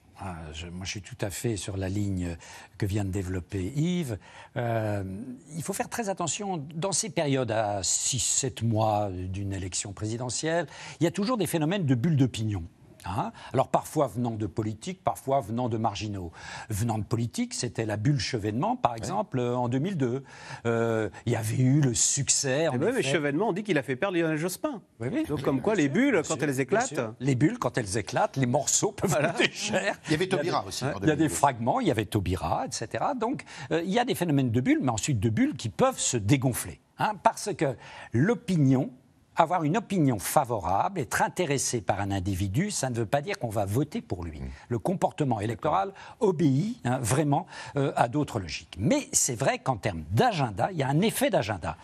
Moi, je suis tout à fait sur la ligne que vient de développer Yves. Il faut faire très attention. Dans ces périodes à 6-7 mois d'une élection présidentielle, il y a toujours des phénomènes de bulles d'opinion. Hein? Alors parfois venant de politique, parfois venant de marginaux. Venant de politique, c'était la bulle Chevènement, par exemple, en 2002. Il y avait eu le succès. Mais Chevènement, on dit qu'il a fait perdre Lionel Jospin. Oui. Donc comme quoi, les bulles, quand elles éclatent... Les bulles, quand elles éclatent, les morceaux peuvent coûter cher. Il y avait Taubira aussi. Il y a des fragments, il y avait Taubira, etc. Donc il y a des phénomènes de bulles, mais ensuite de bulles qui peuvent se dégonfler. Hein, parce que l'opinion... Avoir une opinion favorable, être intéressé par un individu, ça ne veut pas dire qu'on va voter pour lui. Le comportement électoral obéit vraiment à d'autres logiques. Mais c'est vrai qu'en termes d'agenda, il y a un effet d'agenda.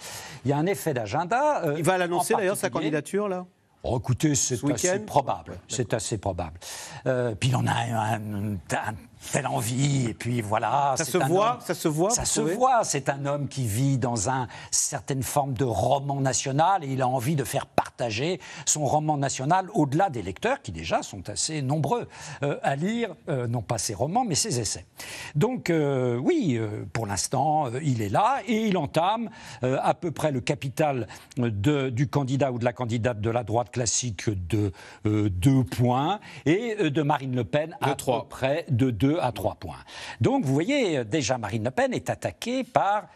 Il va l'annoncer d'ailleurs, sa candidature, là? Oh, écoutez, c'est assez probable. C'est assez probable. Puis il en a un telle envie, et puis voilà. Ça se voit. Ça se voit. C'est un homme qui vit dans une certaine forme de roman national, et il a envie de faire partager son roman national au-delà des lecteurs, qui déjà sont assez nombreux à lire, non pas ses romans, mais ses essais. Donc, oui, pour l'instant, il est là, et il entame à peu près le capital du candidat ou de la candidate de la droite classique de 2 points, et de Marine Le Pen à peu près de 2 2 à 3 points. Donc vous voyez, déjà Marine Le Pen est attaquée par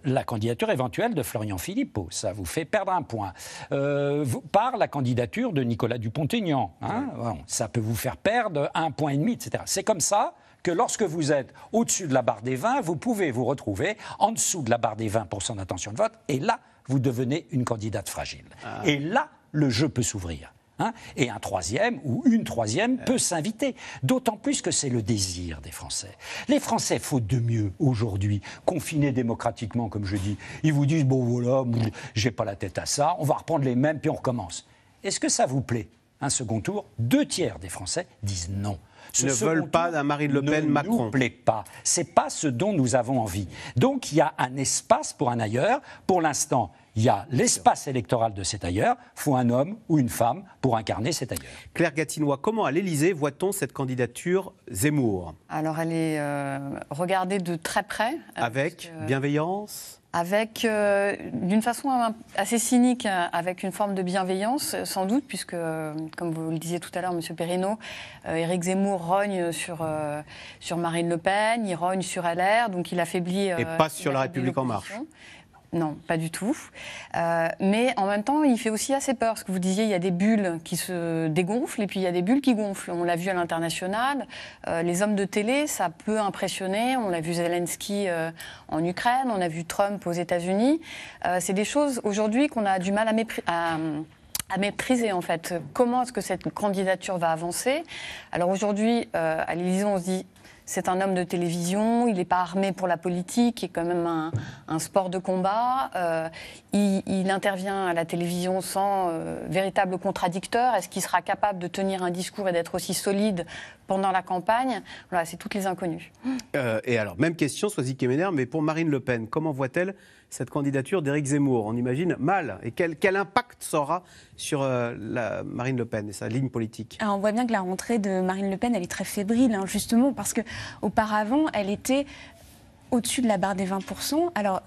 la candidature éventuelle de Florian Philippot, ça vous fait perdre 1 point. Par la candidature de Nicolas Dupont-Aignan, hein, bon, ça peut vous faire perdre 1,5 point, etc. C'est comme ça que lorsque vous êtes au-dessus de la barre des 20, vous pouvez vous retrouver en dessous de la barre des 20% d'intention de vote, et là, vous devenez une candidate fragile. Et là, le jeu peut s'ouvrir. Hein, et un troisième ou une troisième peut s'inviter, d'autant plus que c'est le désir des Français. Les Français, faute de mieux, aujourd'hui, confinés démocratiquement, comme je dis, ils vous disent, bon voilà, j'ai pas la tête à ça, on va reprendre les mêmes, puis on recommence. Est-ce que ça vous plaît, un second tour? 2 tiers des Français disent non. Ne veulent pas d'un Marine Le Pen Macron. Ne nous plaît pas. C'est pas ce dont nous avons envie. Donc il y a un espace pour un ailleurs. Pour l'instant, il y a l'espace électoral de cet ailleurs. Il faut un homme ou une femme pour incarner cet ailleurs. Claire Gatinois, comment à l'Élysée voit-on cette candidature Zemmour? Alors elle est regardée de très près. Avec bienveillance? Avec, d'une façon assez cynique, avec une forme de bienveillance, sans doute, puisque, comme vous le disiez tout à l'heure, M. Perrineau, Éric Zemmour rogne sur Marine Le Pen, il rogne sur LR, donc il affaiblit... Et pas sur La République En Marche. Non, pas du tout. Mais en même temps, il fait aussi assez peur. Parce que vous disiez, il y a des bulles qui se dégonflent et puis il y a des bulles qui gonflent. On l'a vu à l'international. Les hommes de télé, ça peut impressionner. On l'a vu Zelensky en Ukraine, on a vu Trump aux États-Unis. C'est des choses aujourd'hui qu'on a du mal à maîtriser, en fait. Comment est-ce que cette candidature va avancer? Alors aujourd'hui, à l'Élysée, on se dit... C'est un homme de télévision, il n'est pas armé pour la politique, qui est quand même un sport de combat. Il intervient à la télévision sans véritable contradicteur. Est-ce qu'il sera capable de tenir un discours et d'être aussi solide pendant la campagne? Voilà, c'est toutes les inconnues. Et alors, même question, Soisy Kemener, mais pour Marine Le Pen, comment voit-elle cette candidature d'Éric Zemmour? On imagine mal. Et quel impact ça aura sur Marine Le Pen et sa ligne politique? Alors on voit bien que la rentrée de Marine Le Pen, elle est très fébrile, hein, justement, parce qu'auparavant, elle était au-dessus de la barre des 20%. Alors,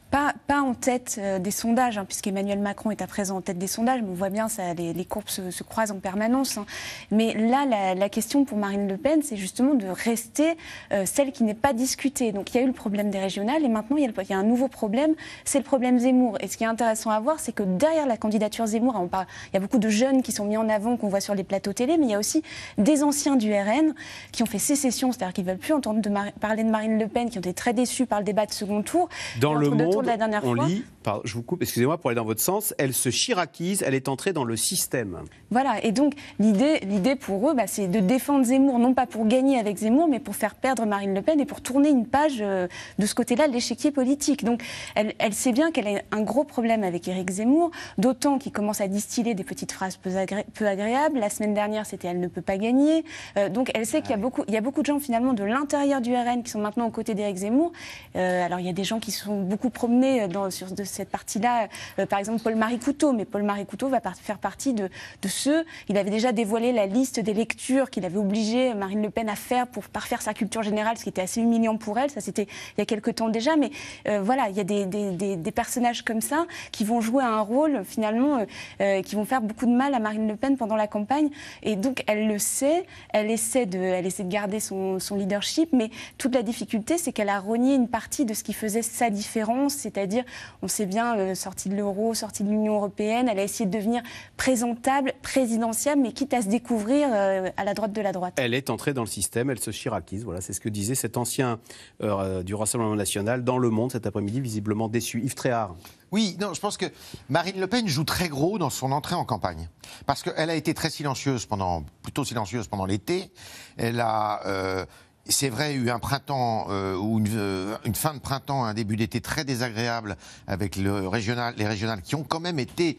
pas en tête des sondages, hein, puisqu'Emmanuel Macron est à présent en tête des sondages, mais on voit bien ça, les courbes se croisent en permanence. Hein. Mais là, la question pour Marine Le Pen, c'est justement de rester celle qui n'est pas discutée. Donc il y a eu le problème des régionales, et maintenant il y a un nouveau problème, c'est le problème Zemmour. Et ce qui est intéressant à voir, c'est que derrière la candidature Zemmour, il y a beaucoup de jeunes qui sont mis en avant, qu'on voit sur les plateaux télé, mais il y a aussi des anciens du RN qui ont fait sécession, c'est-à-dire qu'ils ne veulent plus entendre parler de Marine Le Pen, qui ont été très déçus par le débat de second tour. Dans Le Monde, on lit, je vous coupe, excusez-moi pour aller dans votre sens, elle se chiraquise, elle est entrée dans le système. Voilà, et donc l'idée pour eux, c'est de défendre Zemmour, non pas pour gagner avec Zemmour, mais pour faire perdre Marine Le Pen et pour tourner une page de ce côté-là de l'échiquier politique. Donc elle sait bien qu'elle a un gros problème avec Éric Zemmour, d'autant qu'il commence à distiller des petites phrases peu agréables. La semaine dernière, c'était « elle ne peut pas gagner ». Donc elle sait qu'il y a beaucoup de gens finalement de l'intérieur du RN qui sont maintenant aux côtés d'Éric Zemmour. Alors il y a des gens qui sont beaucoup promenés sur cette partie-là, par exemple Paul-Marie Couteau, mais Paul-Marie Couteau va faire partie de ceux, il avait déjà dévoilé la liste des lectures qu'il avait obligé Marine Le Pen à faire pour parfaire sa culture générale, ce qui était assez humiliant pour elle, ça c'était il y a quelque temps déjà, mais voilà, il y a des personnages comme ça qui vont jouer un rôle finalement, qui vont faire beaucoup de mal à Marine Le Pen pendant la campagne, et donc elle le sait, elle essaie de garder son leadership, mais toute la difficulté c'est qu'elle a renié une partie de ce qui faisait sa différence, c'est-à-dire, on sait bien, sortie de l'euro, sortie de l'Union européenne, elle a essayé de devenir présentable, présidentiable, mais quitte à se découvrir à la droite de la droite. Elle est entrée dans le système, elle se chiraquise, voilà, c'est ce que disait cet ancien du Rassemblement National dans Le Monde cet après-midi, visiblement déçu. Yves Tréhard. Oui, non, je pense que Marine Le Pen joue très gros dans son entrée en campagne. Parce qu'elle a été très plutôt silencieuse pendant l'été. Elle a... c'est vrai, eu un printemps ou une fin de printemps, un début d'été très désagréable avec les régionales qui ont quand même été,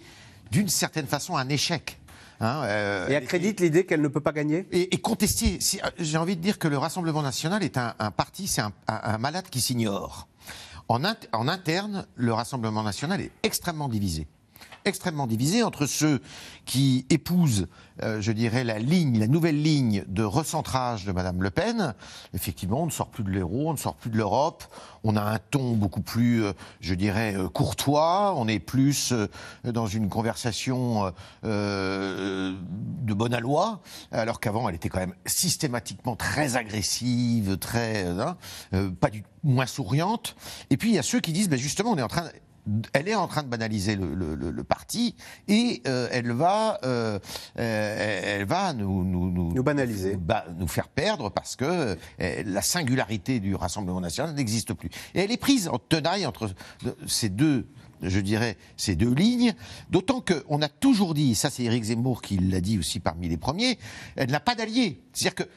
d'une certaine façon, un échec. Et accrédite l'idée qu'elle ne peut pas gagner et contester. J'ai envie de dire que le Rassemblement National est un parti, c'est un malade qui s'ignore. En interne, le Rassemblement National est extrêmement divisé. extrêmement divisé entre ceux qui épousent, je dirais, la nouvelle ligne de recentrage de Madame Le Pen. Effectivement, on ne sort plus de l'euro, on ne sort plus de l'Europe, on a un ton beaucoup plus, je dirais, courtois, on est plus dans une conversation de bonne aloi, alors qu'avant, elle était quand même systématiquement très agressive, moins souriante. Et puis, il y a ceux qui disent, justement, elle est en train de banaliser le parti et elle va nous banaliser, nous faire perdre parce que la singularité du Rassemblement national n'existe plus. Et elle est prise en tenaille entre ces deux lignes, d'autant qu'on a toujours dit, ça c'est Éric Zemmour qui l'a dit aussi parmi les premiers, elle n'a pas d'alliés. C'est-à-dire que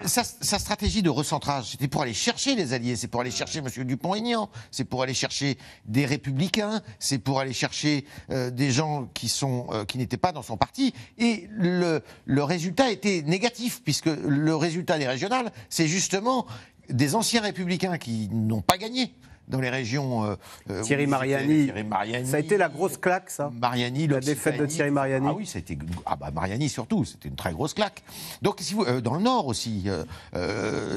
sa stratégie de recentrage, c'était pour aller chercher les alliés, c'est pour aller chercher M. Dupont-Aignan, c'est pour aller chercher des Républicains, c'est pour aller chercher des gens qui n'étaient pas dans son parti. Et le résultat était négatif, puisque le résultat des régionales, c'est justement des anciens Républicains qui n'ont pas gagné. Dans les régions... Thierry Mariani, ça a été la grosse claque, ça. Mariani, la défaite de Thierry Mariani. Ah oui, c'était... Mariani surtout, c'était une très grosse claque. Donc, dans le Nord aussi,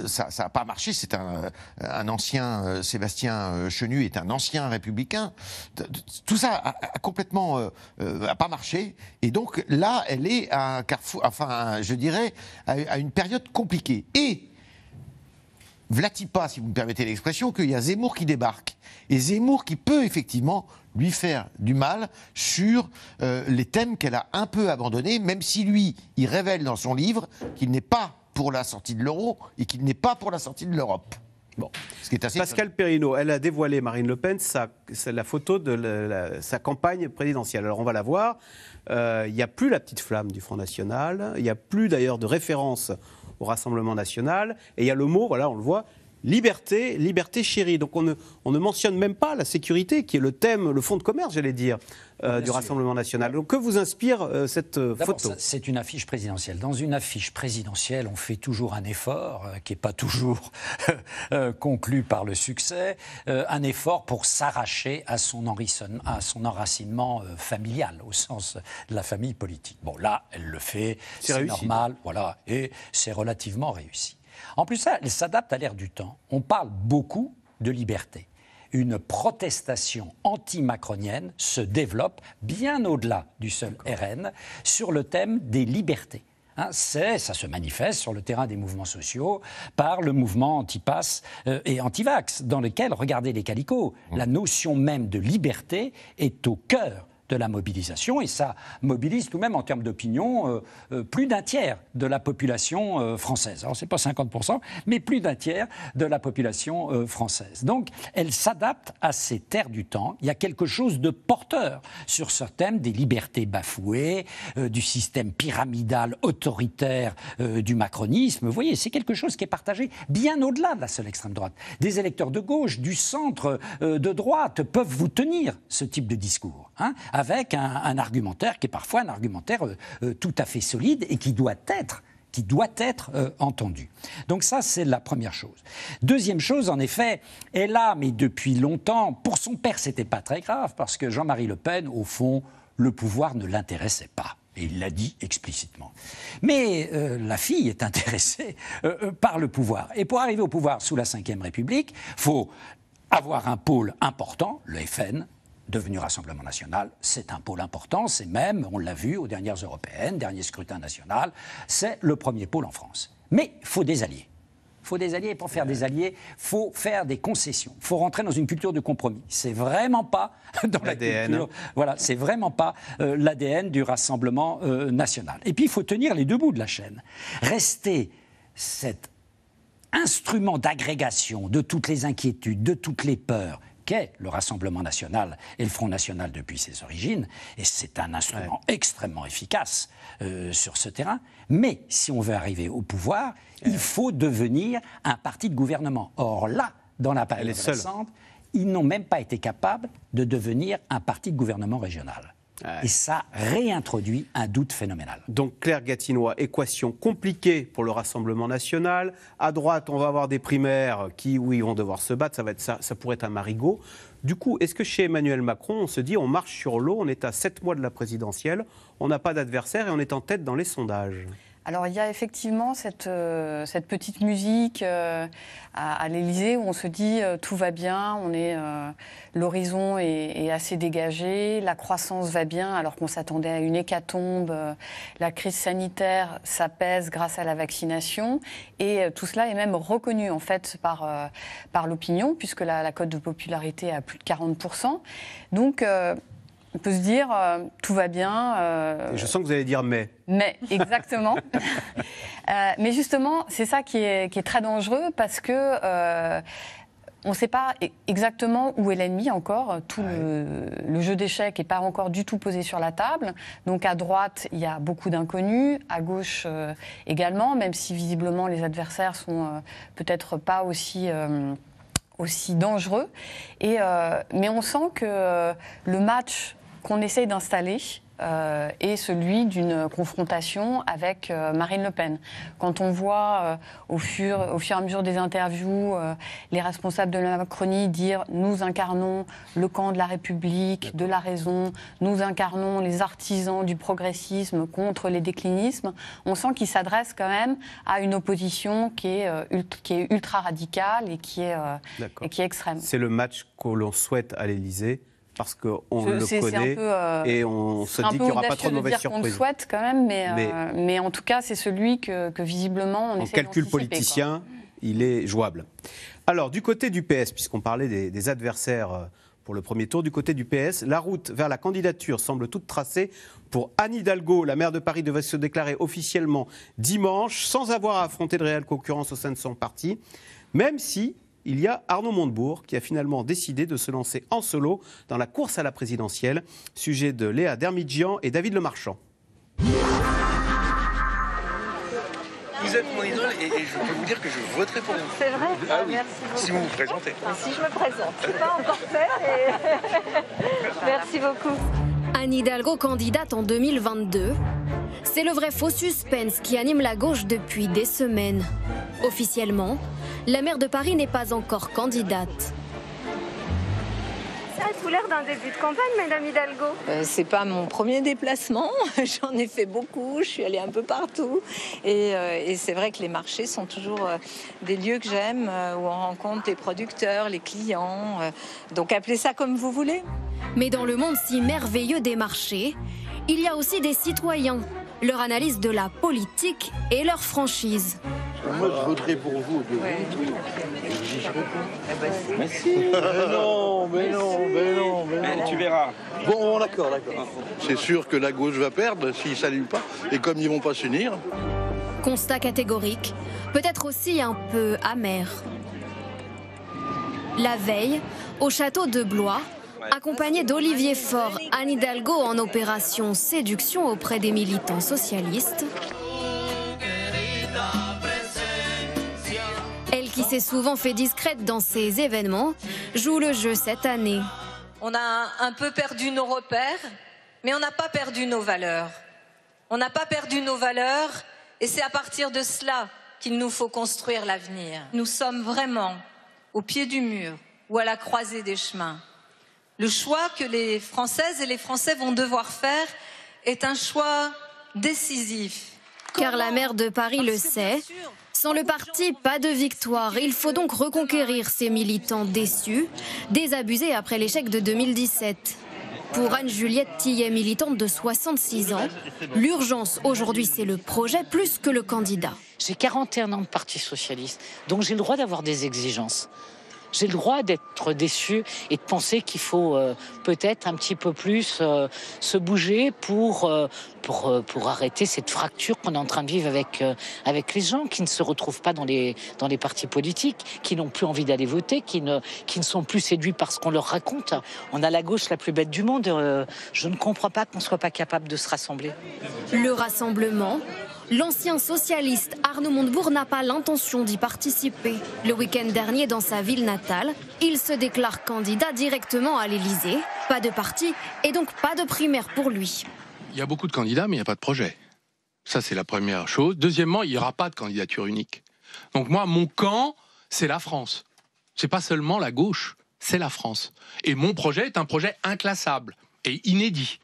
ça n'a pas marché. C'est un ancien... Sébastien Chenu est un ancien républicain. Tout ça a complètement... a pas marché. Et donc, là, elle est à un carrefour... Enfin, je dirais, à une période compliquée. Et... Vlati pas, si vous me permettez l'expression, qu'il y a Zemmour qui débarque. Et Zemmour qui peut effectivement lui faire du mal sur les thèmes qu'elle a un peu abandonnés, même si lui, il révèle dans son livre qu'il n'est pas pour la sortie de l'euro et qu'il n'est pas pour la sortie de l'Europe. Bon. Ce qui est assez Pascal Perrineau, elle a dévoilé, Marine Le Pen, la photo de sa campagne présidentielle. Alors on va la voir. Il n'y a plus la petite flamme du Front National. Il n'y a plus d'ailleurs de référence au Rassemblement national, et il y a le mot, voilà, on le voit, liberté, liberté chérie. Donc on ne mentionne même pas la sécurité, qui est le thème, le fond de commerce, j'allais dire, du Rassemblement national. Donc que vous inspire cette photo ? C'est une affiche présidentielle. Dans une affiche présidentielle, on fait toujours un effort, qui n'est pas toujours conclu par le succès, un effort pour s'arracher à son enracinement familial, au sens de la famille politique. Bon, là, elle le fait, c'est normal, voilà, et c'est relativement réussi. En plus, ça, elle s'adapte à l'ère du temps. On parle beaucoup de liberté. Une protestation anti-macronienne se développe bien au-delà du seul RN sur le thème des libertés. Ça se manifeste sur le terrain des mouvements sociaux par le mouvement anti-pass et anti-vax, dans lequel, regardez les calicots, la notion même de liberté est au cœur de la mobilisation, et ça mobilise tout de même en termes d'opinion plus d'un tiers de la population française. Alors c'est pas 50%, mais plus d'un tiers de la population française. Donc elle s'adapte à ces terres du temps. Il y a quelque chose de porteur sur ce thème des libertés bafouées, du système pyramidal autoritaire du macronisme. Vous voyez, c'est quelque chose qui est partagé bien au-delà de la seule extrême droite. Des électeurs de gauche, du centre, de droite peuvent vous tenir ce type de discours, avec un argumentaire qui est parfois un argumentaire tout à fait solide et qui doit être entendu. Donc ça, c'est la première chose. Deuxième chose, en effet, elle a, mais depuis longtemps, pour son père, c'était pas très grave, parce que Jean-Marie Le Pen, au fond, le pouvoir ne l'intéressait pas. Et il l'a dit explicitement. Mais la fille est intéressée par le pouvoir. Et pour arriver au pouvoir sous la Ve République, il faut avoir un pôle important, le FN, devenu Rassemblement national, c'est un pôle important, c'est même, on l'a vu aux dernières européennes, dernier scrutin national, c'est le premier pôle en France. Mais il faut des alliés. Il faut des alliés, et pour faire des alliés, il faut faire des concessions. Il faut rentrer dans une culture de compromis. C'est vraiment pas dans la culture, voilà, c'est vraiment pas l'ADN du Rassemblement national. Et puis il faut tenir les deux bouts de la chaîne. Rester cet instrument d'agrégation de toutes les inquiétudes, de toutes les peurs, qu'est le Rassemblement national et le Front national depuis ses origines, et c'est un instrument extrêmement efficace sur ce terrain. Mais si on veut arriver au pouvoir, il faut devenir un parti de gouvernement. Or là, dans la période récente, ils n'ont même pas été capables de devenir un parti de gouvernement régional. Et ça réintroduit un doute phénoménal. Donc Claire Gatinois, équation compliquée pour le Rassemblement national. À droite, on va avoir des primaires qui, oui, vont devoir se battre. Ça pourrait être un marigot. Du coup, est-ce que chez Emmanuel Macron, on se dit on marche sur l'eau, on est à 7 mois de la présidentielle, on n'a pas d'adversaire et on est en tête dans les sondages? Alors il y a effectivement cette petite musique à l'Élysée où on se dit tout va bien, l'horizon est assez dégagé, la croissance va bien alors qu'on s'attendait à une hécatombe, la crise sanitaire s'apaise grâce à la vaccination et tout cela est même reconnu en fait par l'opinion puisque la cote de popularité est à plus de 40%. Donc on peut se dire, tout va bien. Je sens que vous allez dire mais. Mais, exactement. Mais justement, c'est ça qui est très dangereux parce que on ne sait pas exactement où est l'ennemi encore. Tout le jeu d'échecs n'est pas encore du tout posé sur la table. Donc à droite, il y a beaucoup d'inconnus. À gauche également, même si visiblement les adversaires sont peut-être pas aussi dangereux. Mais on sent que le match qu'on essaye d'installer est celui d'une confrontation avec Marine Le Pen. Quand on voit au fur et à mesure des interviews les responsables de la Macronie dire « nous incarnons le camp de la République, de la raison, nous incarnons les artisans du progressisme contre les déclinismes », on sent qu'ils s'adressent quand même à une opposition qui est ultra radicale et qui est extrême. C'est le match que l'on souhaite à l'Élysée parce qu'on le connaît et on se dit qu'il n'y aura pas trop de mauvaises surprises. On le souhaite quand même, mais en tout cas, c'est celui que visiblement on essaie d'anticiper. En calcul politicien, il est jouable. Alors, du côté du PS, puisqu'on parlait des adversaires pour le premier tour, du côté du PS, la route vers la candidature semble toute tracée pour Anne Hidalgo. La maire de Paris devait se déclarer officiellement dimanche, sans avoir à affronter de réelle concurrence au sein de son parti, même si il y a Arnaud Montebourg qui a finalement décidé de se lancer en solo dans la course à la présidentielle. Sujet de Léa Dermidjian et David Lemarchand. Vous êtes mon idole et je peux vous dire que je voterai pour vous. C'est vrai? Ah oui, merci beaucoup. si vous vous présentez. Si je me présente, c'est pas encore fait, mais merci beaucoup. Anne Hidalgo candidate en 2022. C'est le vrai faux suspense qui anime la gauche depuis des semaines. Officiellement, la maire de Paris n'est pas encore candidate. Ça a tout l'air d'un début de campagne, Madame Hidalgo. C'est pas mon premier déplacement, j'en ai fait beaucoup, je suis allée un peu partout. Et c'est vrai que les marchés sont toujours des lieux que j'aime, où on rencontre les producteurs, les clients. Donc appelez ça comme vous voulez. Mais dans le monde si merveilleux des marchés, il y a aussi des citoyens, leur analyse de la politique et leur franchise. Moi, je voterai pour vous. Merci. Mais tu verras. Bon, d'accord. C'est sûr que la gauche va perdre s'ils ne s'allument pas. Et comme ils ne vont pas s'unir. Constat catégorique, peut-être aussi un peu amer. La veille, au château de Blois, accompagnée d'Olivier Faure, Anne Hidalgo en opération séduction auprès des militants socialistes. Elle, qui s'est souvent fait discrète dans ces événements, joue le jeu cette année. On a un peu perdu nos repères, mais on n'a pas perdu nos valeurs. On n'a pas perdu nos valeurs, et c'est à partir de cela qu'il nous faut construire l'avenir. Nous sommes vraiment au pied du mur ou à la croisée des chemins. Le choix que les Françaises et les Français vont devoir faire est un choix décisif. Car la maire de Paris le sait, sans le parti, pas de victoire. Il faut donc reconquérir ces militants déçus, désabusés après l'échec de 2017. Pour Anne-Juliette Tillet, militante de 66 ans, l'urgence aujourd'hui, c'est le projet plus que le candidat. J'ai 41 ans de Parti socialiste, donc j'ai le droit d'avoir des exigences. J'ai le droit d'être déçu et de penser qu'il faut peut-être un petit peu plus se bouger pour arrêter cette fracture qu'on est en train de vivre avec les gens qui ne se retrouvent pas dans les partis politiques, qui n'ont plus envie d'aller voter, qui ne sont plus séduits par ce qu'on leur raconte. On a la gauche la plus bête du monde. Je ne comprends pas qu'on ne soit pas capable de se rassembler. Le rassemblement, l'ancien socialiste Arnaud Montebourg n'a pas l'intention d'y participer. Le week-end dernier, dans sa ville natale, il se déclare candidat directement à l'Élysée. Pas de parti et donc pas de primaire pour lui. Il y a beaucoup de candidats, mais il n'y a pas de projet. Ça, c'est la première chose. Deuxièmement, il n'y aura pas de candidature unique. Donc moi, mon camp, c'est la France. C'est pas seulement la gauche, c'est la France. Et mon projet est un projet inclassable et inédit.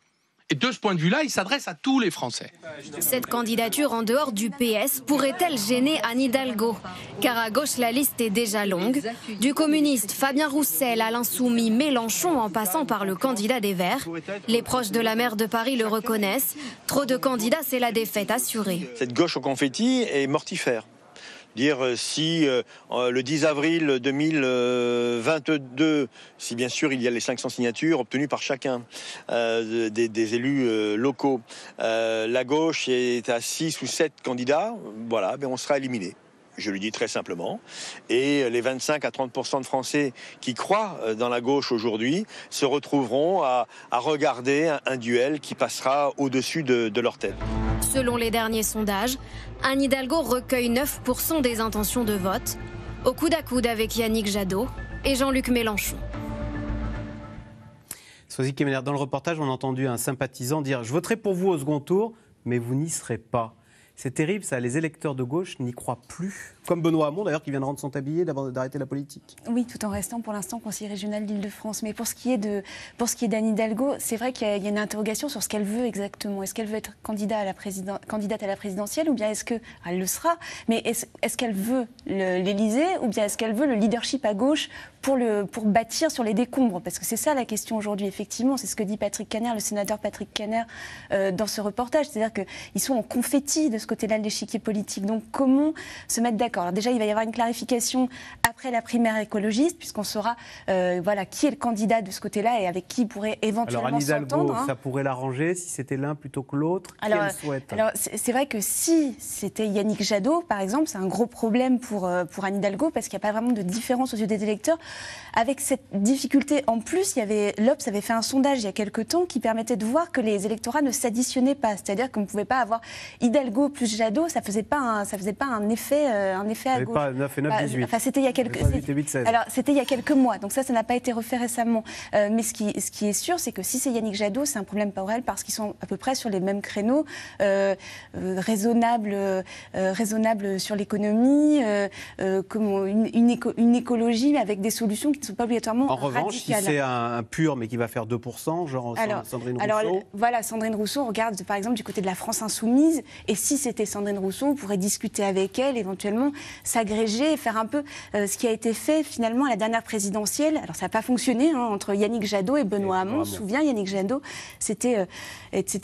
Et de ce point de vue-là, il s'adresse à tous les Français. Cette candidature en dehors du PS pourrait-elle gêner Anne Hidalgo? Car à gauche, la liste est déjà longue. Du communiste Fabien Roussel à l'insoumis Mélenchon en passant par le candidat des Verts. Les proches de la maire de Paris le reconnaissent. Trop de candidats, c'est la défaite assurée. Cette gauche au confetti est mortifère. Dire si le 10 avril 2022, si bien sûr il y a les 500 signatures obtenues par chacun des élus locaux, la gauche est à 6 ou 7 candidats, voilà, on sera éliminé. Je le dis très simplement. Et les 25 à 30% de Français qui croient dans la gauche aujourd'hui se retrouveront à regarder un duel qui passera au-dessus de leur tête. Selon les derniers sondages, Anne Hidalgo recueille 9% des intentions de vote, au coude à coude avec Yannick Jadot et Jean-Luc Mélenchon. Soisy Kemener, dans le reportage, on a entendu un sympathisant dire « Je voterai pour vous au second tour, mais vous n'y serez pas ». C'est terrible, ça. Les électeurs de gauche n'y croient plus. Comme Benoît Hamon, d'ailleurs, qui vient de rendre son tablier d'arrêter la politique. Oui, tout en restant pour l'instant conseiller régional d'Île-de-France. Mais pour ce qui est d'Anne Hidalgo, c'est vrai qu'il y a une interrogation sur ce qu'elle veut exactement. Est-ce qu'elle veut être candidate à la présidentielle ou bien est-ce qu'elle le sera? Mais est-ce qu'elle veut l'Élysée ou bien est-ce qu'elle veut le leadership à gauche pour bâtir sur les décombres? Parce que c'est ça la question aujourd'hui, effectivement. C'est ce que dit Patrick Kanner, le sénateur Patrick Kanner, dans ce reportage. C'est-à-dire qu'ils sont en confetti de ce côté-là de l'échiquier politique. Donc comment se mettre d'accord? Alors déjà, il va y avoir une clarification après la primaire écologiste, puisqu'on saura qui est le candidat de ce côté-là et avec qui il pourrait éventuellement s'entendre. Alors ça pourrait l'arranger si c'était l'un plutôt que l'autre. Alors c'est vrai que si c'était Yannick Jadot, par exemple, c'est un gros problème pour Anne Hidalgo, parce qu'il n'y a pas vraiment de différence aux yeux des électeurs. Avec cette difficulté, en plus, l'Obs avait fait un sondage il y a quelque temps qui permettait de voir que les électorats ne s'additionnaient pas. C'est-à-dire qu'on ne pouvait pas avoir Hidalgo plus Jadot, ça faisait pas un effet à gauche. Pas 9 et 9, 18. Enfin, c'était il y a quelques... 8 et 8, 16. Alors, c'était il y a quelques mois, donc ça n'a pas été refait récemment. Mais ce qui est sûr, c'est que si c'est Yannick Jadot, c'est un problème pour elle parce qu'ils sont à peu près sur les mêmes créneaux, raisonnables sur l'économie, une écologie, mais avec des solutions qui ne sont pas obligatoirement radicales. En revanche, si c'est un pur, mais qui va faire 2%, genre Sandrine Rousseau... Voilà, Sandrine Rousseau, on regarde par exemple du côté de la France Insoumise, et si c'était Sandrine Rousseau, on pourrait discuter avec elle, éventuellement s'agréger et faire un peu ce qui a été fait finalement à la dernière présidentielle. Alors ça n'a pas fonctionné entre Yannick Jadot et Benoît Hamon. On se souvient, Yannick Jadot s'était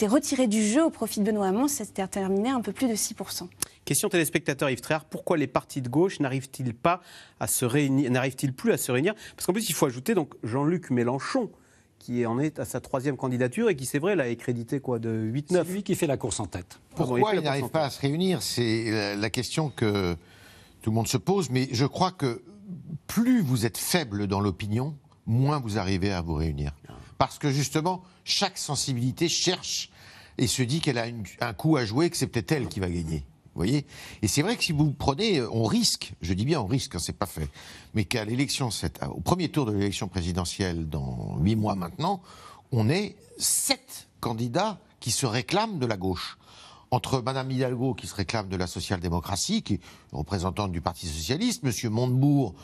retiré du jeu au profit de Benoît Hamon, ça s'était terminé un peu plus de 6%. Question téléspectateur Yves Tréhard, pourquoi les partis de gauche n'arrivent-ils plus à se réunir? Parce qu'en plus, il faut ajouter donc Jean-Luc Mélenchon, qui en est à sa 3e candidature et qui, c'est vrai, l'a écrédité de 8-9. C'est lui qui fait la course en tête. Pourquoi ils n'arrivent pas à se réunir? C'est la question que tout le monde se pose, mais je crois que plus vous êtes faible dans l'opinion, moins vous arrivez à vous réunir. Parce que justement, chaque sensibilité cherche et se dit qu'elle a un coup à jouer, que c'est peut-être elle qui va gagner. Vous voyez? Et c'est vrai que si vous prenez, on risque, je dis bien on risque, hein, c'est pas fait, mais qu'à l'élection, au premier tour de l'élection présidentielle dans 8 mois maintenant, on est 7 candidats qui se réclament de la gauche. Entre Madame Hidalgo, qui se réclame de la social-démocratie, qui est représentante du Parti socialiste, Monsieur Montebourg,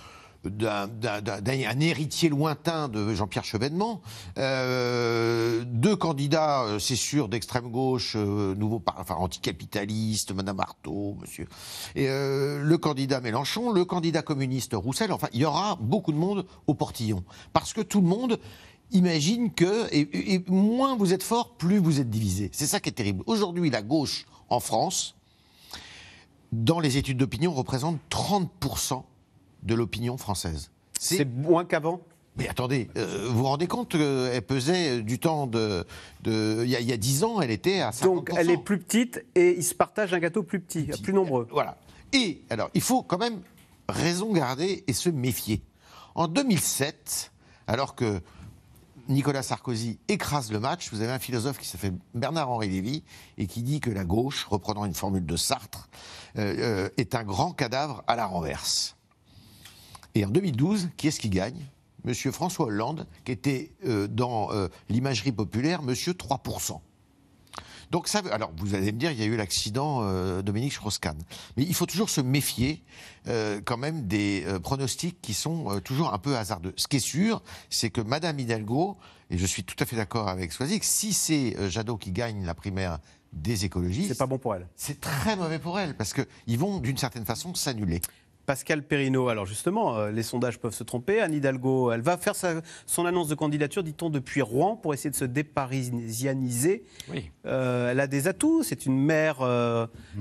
d'un héritier lointain de Jean-Pierre Chevènement, 2 candidats, c'est sûr, d'extrême gauche, anticapitalistes, Madame Artaud, Monsieur, et le candidat Mélenchon, le candidat communiste Roussel. Enfin, il y aura beaucoup de monde au portillon, parce que tout le monde imagine que, et moins vous êtes fort, plus vous êtes divisé. C'est ça qui est terrible. Aujourd'hui, la gauche en France, dans les études d'opinion, représente 30% de l'opinion française. C'est moins qu'avant? Mais attendez, vous vous rendez compte qu'elle pesait du temps il y a 10 ans, elle était à 50%. Donc elle est plus petite et ils se partagent un gâteau plus petit. Plus nombreux. Voilà. Et alors, il faut quand même raison garder et se méfier. En 2007, alors que Nicolas Sarkozy écrase le match, vous avez un philosophe qui s'appelle Bernard-Henri Lévy et qui dit que la gauche, reprenant une formule de Sartre, est un grand cadavre à la renverse. Et en 2012, qui est-ce qui gagne? Monsieur François Hollande, qui était dans l'imagerie populaire, Monsieur 3%. Donc ça, alors vous allez me dire, il y a eu l'accident Dominique Strauss-Kahn. Mais il faut toujours se méfier quand même des pronostics qui sont toujours un peu hasardeux. Ce qui est sûr, c'est que Madame Hidalgo, et je suis tout à fait d'accord avec Soisy, si c'est Jadot qui gagne la primaire des écologistes... C'est pas bon pour elle. C'est très mauvais pour elle, parce qu'ils vont d'une certaine façon s'annuler. Pascal Perrineau, alors justement, les sondages peuvent se tromper. Anne Hidalgo, elle va faire son annonce de candidature, dit-on, depuis Rouen, pour essayer de se déparisianiser. Oui. Elle a des atouts, c'est une mère,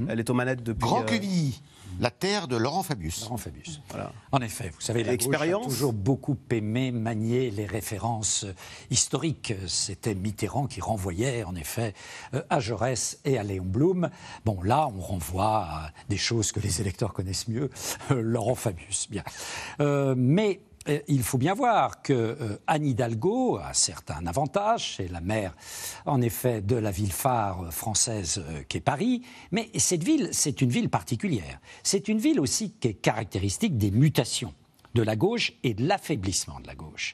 elle est aux manettes depuis... Grand Quevilly, la terre de Laurent Fabius. Laurent Fabius. Voilà. En effet, vous savez, la gauche a toujours beaucoup aimé manier les références historiques. C'était Mitterrand qui renvoyait, en effet, à Jaurès et à Léon Blum. Bon, là, on renvoie à des choses que les électeurs connaissent mieux. Laurent Fabius, bien. Mais il faut bien voir que Anne Hidalgo a certes un avantage, c'est la maire, en effet, de la ville phare française qu'est Paris, mais cette ville, c'est une ville particulière. C'est une ville aussi qui est caractéristique des mutations de la gauche et de l'affaiblissement de la gauche.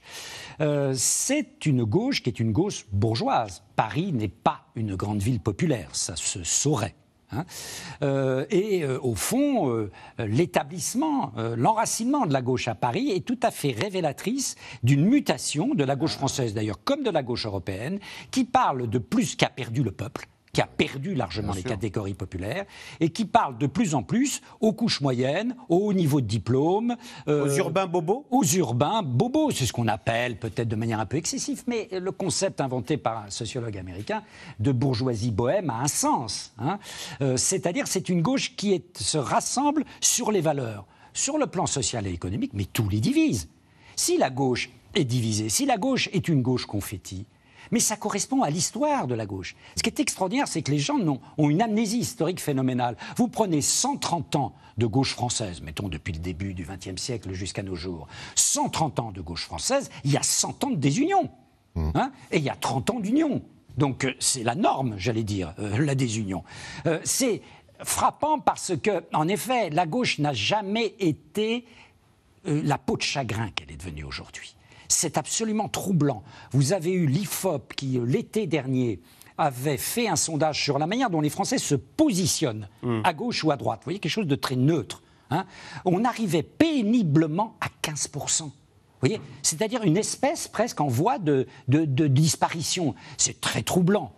C'est une gauche qui est une gauche bourgeoise. Paris n'est pas une grande ville populaire, ça se saurait. Au fond, l'établissement, l'enracinement de la gauche à Paris est tout à fait révélatrice d'une mutation de la gauche française d'ailleurs, comme de la gauche européenne, qui parle de plus qu'a perdu le peuple, qui a perdu largement les catégories populaires, et qui parle de plus en plus aux couches moyennes, au haut niveau de diplôme. Aux urbains bobos ? Aux urbains bobos, c'est ce qu'on appelle, peut-être de manière un peu excessive, mais le concept inventé par un sociologue américain de bourgeoisie bohème a un sens. C'est-à-dire, c'est une gauche qui se rassemble sur les valeurs, sur le plan social et économique, mais tout les divise. Si la gauche est divisée, si la gauche est une gauche confetti, mais ça correspond à l'histoire de la gauche. Ce qui est extraordinaire, c'est que les gens ont une amnésie historique phénoménale. Vous prenez 130 ans de gauche française, mettons depuis le début du XXe siècle jusqu'à nos jours, 130 ans de gauche française, il y a 100 ans de désunion. Et il y a 30 ans d'union. Donc c'est la norme, j'allais dire, la désunion. C'est frappant parce que, en effet, la gauche n'a jamais été la peau de chagrin qu'elle est devenue aujourd'hui. C'est absolument troublant. Vous avez eu l'IFOP qui, l'été dernier, avait fait un sondage sur la manière dont les Français se positionnent, à gauche ou à droite. Vous voyez, quelque chose de très neutre. On arrivait péniblement à 15%. Vous voyez, c'est-à-dire une espèce presque en voie de disparition. C'est très troublant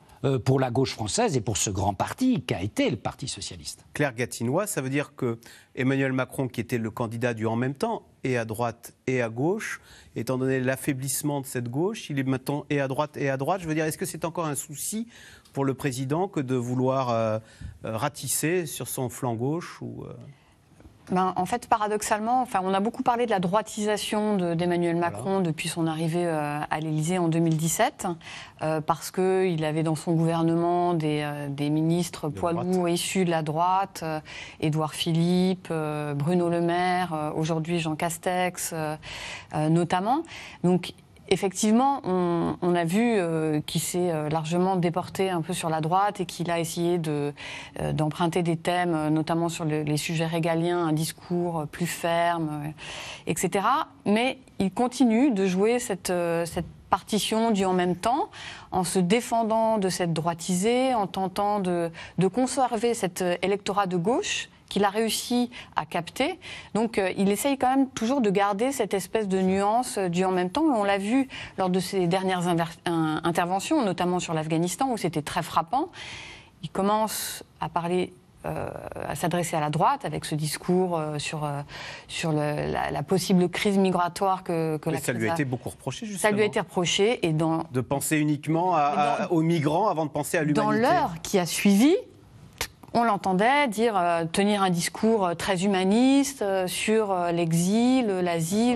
pour la gauche française et pour ce grand parti qu'a été le Parti socialiste. Claire Gatinois, ça veut dire que Emmanuel Macron, qui était le candidat du en même temps, et à droite et à gauche, étant donné l'affaiblissement de cette gauche, il est maintenant et à droite et à droite. Je veux dire, est-ce que c'est encore un souci pour le président que de vouloir ratisser sur son flanc gauche ou En fait, paradoxalement, on a beaucoup parlé de la droitisation d'Emmanuel Macron depuis son arrivée à l'Élysée en 2017, parce qu'il avait dans son gouvernement des ministres poids lourds issus de la droite, Édouard Philippe, Bruno Le Maire, aujourd'hui Jean Castex, notamment. Donc, effectivement, on a vu qu'il s'est largement déporté un peu sur la droite et qu'il a essayé d'emprunter des thèmes, notamment sur les sujets régaliens, un discours plus ferme, etc. Mais il continue de jouer cette partition du en même temps, en se défendant de cette droitisée, en tentant de conserver cet électorat de gauche qu'il a réussi à capter. Donc il essaye quand même toujours de garder cette espèce de nuance du en même temps. On l'a vu lors de ses dernières interventions, notamment sur l'Afghanistan, où c'était très frappant. Il commence à parler, à s'adresser à la droite avec ce discours sur la possible crise migratoire que la ça crise lui a été beaucoup reproché, justement. Ça lui a été reproché. Et de penser uniquement aux migrants avant de penser à l'humanité. Dans l'heure qui a suivi, on l'entendait tenir un discours très humaniste sur l'asile.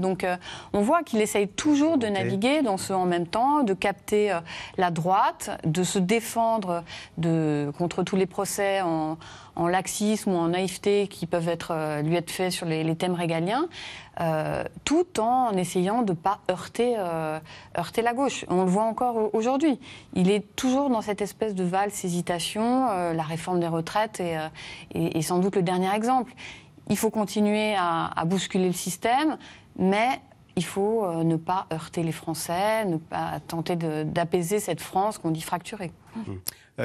Donc on voit qu'il essaye toujours de naviguer dans ce en même temps, de capter la droite, de se défendre contre tous les procès en laxisme ou en naïveté qui peuvent lui être faits sur les thèmes régaliens, tout en essayant de ne pas heurter la gauche. On le voit encore aujourd'hui. Il est toujours dans cette espèce de valse-hésitation. La réforme des retraites est sans doute le dernier exemple. Il faut continuer à bousculer le système, mais il faut ne pas heurter les Français, ne pas tenter d'apaiser cette France qu'on dit fracturée.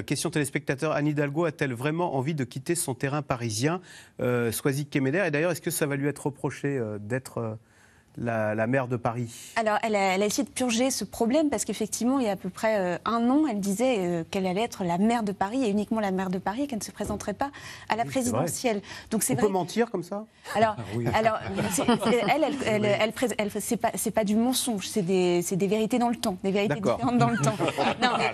Question téléspectateur, Anne Hidalgo a-t-elle vraiment envie de quitter son terrain parisien? Swazik Keméder, et d'ailleurs, est-ce que ça va lui être reproché d'être la maire de Paris? Alors, elle a essayé de purger ce problème parce qu'effectivement, il y a à peu près un an, elle disait qu'elle allait être la maire de Paris et uniquement la maire de Paris, qu'elle ne se présenterait pas à la présidentielle. Donc, c'est vrai. On peut mentir comme ça? Alors, c'est pas du mensonge, c'est des vérités dans le temps, des vérités différentes dans le temps. Non, mais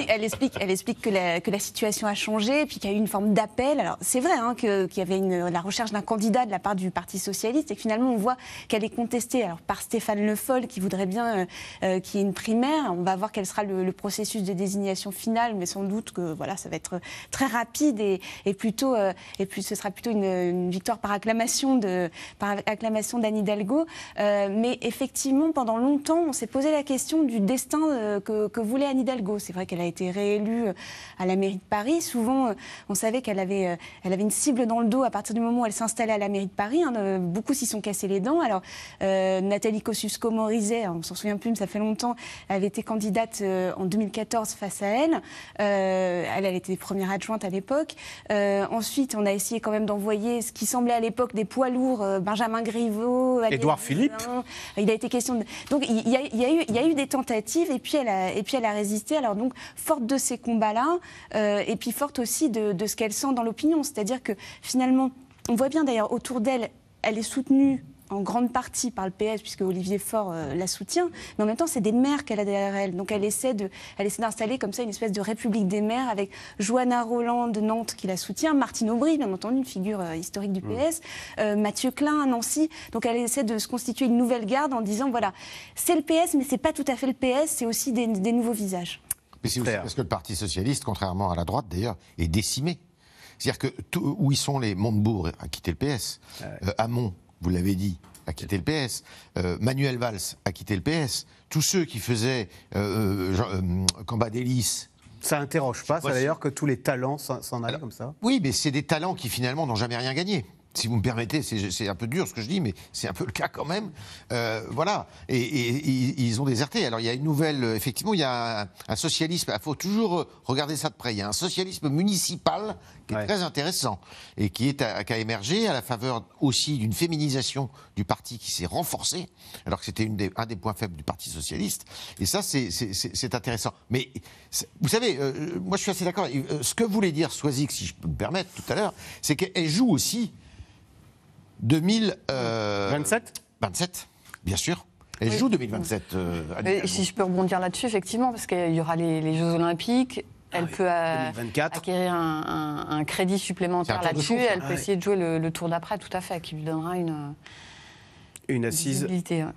elle explique que la situation a changé, et puis qu'il y a eu une forme d'appel. Alors, c'est vrai qu'il y avait la recherche d'un candidat de la part du Parti socialiste, et que finalement, on voit qu'elle est contestée par Stéphane Le Foll, qui voudrait bien qu'il y ait une primaire. On va voir quel sera le processus de désignation finale, mais sans doute que ça va être très rapide et puis ce sera plutôt une victoire par acclamation d'Anne Hidalgo. Mais effectivement, pendant longtemps, on s'est posé la question du destin que voulait Anne Hidalgo. C'est vrai qu'elle a été réélue à la mairie de Paris. Souvent, on savait qu'elle avait une cible dans le dos à partir du moment où elle s'installait à la mairie de Paris. Beaucoup s'y sont cassés les dents. Alors, Nathalie Kosciusko-Morizet, on ne s'en souvient plus, mais ça fait longtemps, elle avait été candidate en 2014 face à elle. Elle était première adjointe à l'époque. Ensuite, on a essayé quand même d'envoyer ce qui semblait à l'époque des poids lourds, Benjamin Griveaux, Édouard Philippe. Il a été question de... Donc, il y a eu des tentatives, et puis elle a résisté. Alors donc, forte de ces combats-là, et puis forte aussi de ce qu'elle sent dans l'opinion. C'est-à-dire que finalement, on voit bien d'ailleurs autour d'elle, elle est soutenue en grande partie par le PS, puisque Olivier Faure la soutient, mais en même temps, c'est des maires qu'elle a derrière elle. Donc elle essaie d'installer comme ça une espèce de république des maires, avec Johanna Roland de Nantes qui la soutient, Martine Aubry, bien entendu, une figure historique du PS, Mathieu Klein à Nancy. Donc elle essaie de se constituer une nouvelle garde en disant, voilà, c'est le PS, mais c'est pas tout à fait le PS, c'est aussi des nouveaux visages. Mais c'est aussi parce que le Parti socialiste, contrairement à la droite d'ailleurs, est décimé. C'est-à-dire que où ils sont les Montebourg a quitté le PS, Hamon, vous l'avez dit, a quitté le PS, Manuel Valls a quitté le PS, tous ceux qui faisaient Cambadélis. Ça interroge pas, ça d'ailleurs, que tous les talents s'en aillent comme ça? Oui, mais c'est des talents qui finalement n'ont jamais rien gagné. Si vous me permettez, c'est un peu dur ce que je dis, mais c'est un peu le cas quand même. Voilà. Et ils ont déserté. Alors il y a une nouvelle... Effectivement, il y a un socialisme... Il faut toujours regarder ça de près. Il y a un socialisme municipal qui est très intéressant et qui a émergé à la faveur aussi d'une féminisation du parti qui s'est renforcée, alors que c'était un des points faibles du Parti socialiste. Et ça, c'est intéressant. Mais vous savez, moi je suis assez d'accord. Ce que voulait dire Swazik, si je peux me permettre, tout à l'heure, c'est qu'elle joue aussi 2027, bien sûr. Elle joue 2027. Si je peux rebondir là-dessus, effectivement, parce qu'il y aura les Jeux Olympiques. Elle peut acquérir un crédit supplémentaire là-dessus. Elle peut essayer de jouer le tour d'après, tout à fait, qui lui donnera une assise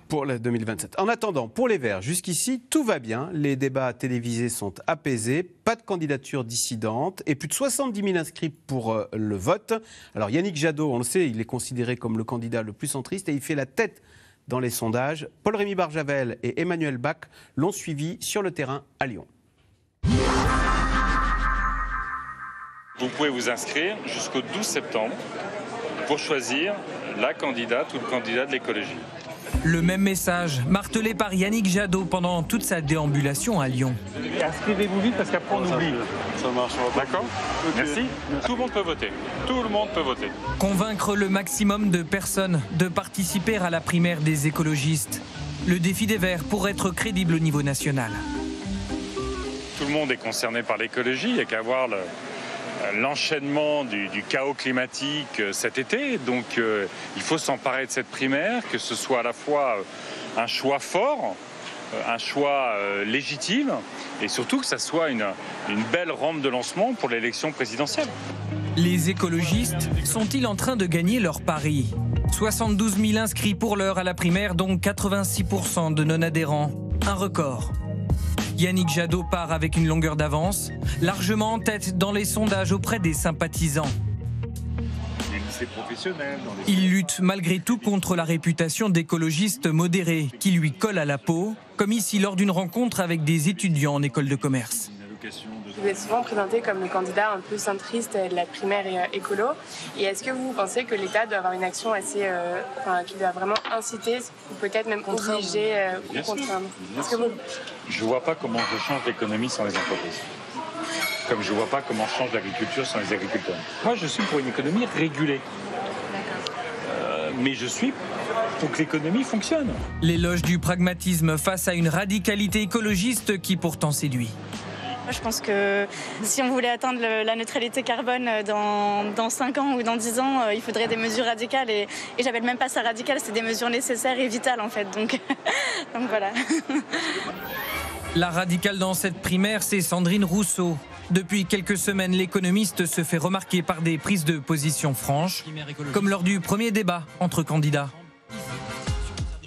pour la 2027. En attendant, pour les Verts, jusqu'ici, tout va bien. Les débats télévisés sont apaisés, pas de candidature dissidente et plus de 70 000 inscrits pour le vote. Alors Yannick Jadot, on le sait, il est considéré comme le candidat le plus centriste et il fait la tête dans les sondages. Paul-Rémy Barjavel et Emmanuel Bach l'ont suivi sur le terrain à Lyon. Vous pouvez vous inscrire jusqu'au 12 septembre pour choisir la candidate ou le candidat de l'écologie. Le même message martelé par Yannick Jadot pendant toute sa déambulation à Lyon. Inscrivez-vous vite parce qu'après on oublie. Ça marche, d'accord. Merci. Tout le monde peut voter. Tout le monde peut voter. Convaincre le maximum de personnes de participer à la primaire des écologistes. Le défi des Verts pour être crédible au niveau national. Tout le monde est concerné par l'écologie. Il n'y a qu'à voir l'enchaînement du chaos climatique cet été. Donc il faut s'emparer de cette primaire, que ce soit à la fois un choix fort, un choix légitime, et surtout que ça soit une belle rampe de lancement pour l'élection présidentielle. Les écologistes sont-ils en train de gagner leur pari ? 72 000 inscrits pour l'heure à la primaire, dont 86% de non-adhérents. Un record. Yannick Jadot part avec une longueur d'avance, largement en tête dans les sondages auprès des sympathisants. Il lutte malgré tout contre la réputation d'écologiste modéré qui lui colle à la peau, comme ici lors d'une rencontre avec des étudiants en école de commerce. Vous êtes souvent présenté comme le candidat un peu centriste de la primaire écolo. Et est-ce que vous pensez que l'État doit avoir une action assez, qui doit vraiment inciter ou peut-être même obliger ou contraindre? Je ne vois pas comment je change l'économie sans les entreprises. Comme je ne vois pas comment je change l'agriculture sans les agriculteurs. Moi, je suis pour une économie régulée. Mais je suis pour que l'économie fonctionne. L'éloge du pragmatisme face à une radicalité écologiste qui pourtant séduit. Je pense que si on voulait atteindre la neutralité carbone dans 5 ans ou dans 10 ans, il faudrait des mesures radicales. Et j'appelle même pas ça radical, c'est des mesures nécessaires et vitales en fait. Donc voilà. La radicale dans cette primaire, c'est Sandrine Rousseau. Depuis quelques semaines, l'économiste se fait remarquer par des prises de position franches, comme lors du premier débat entre candidats.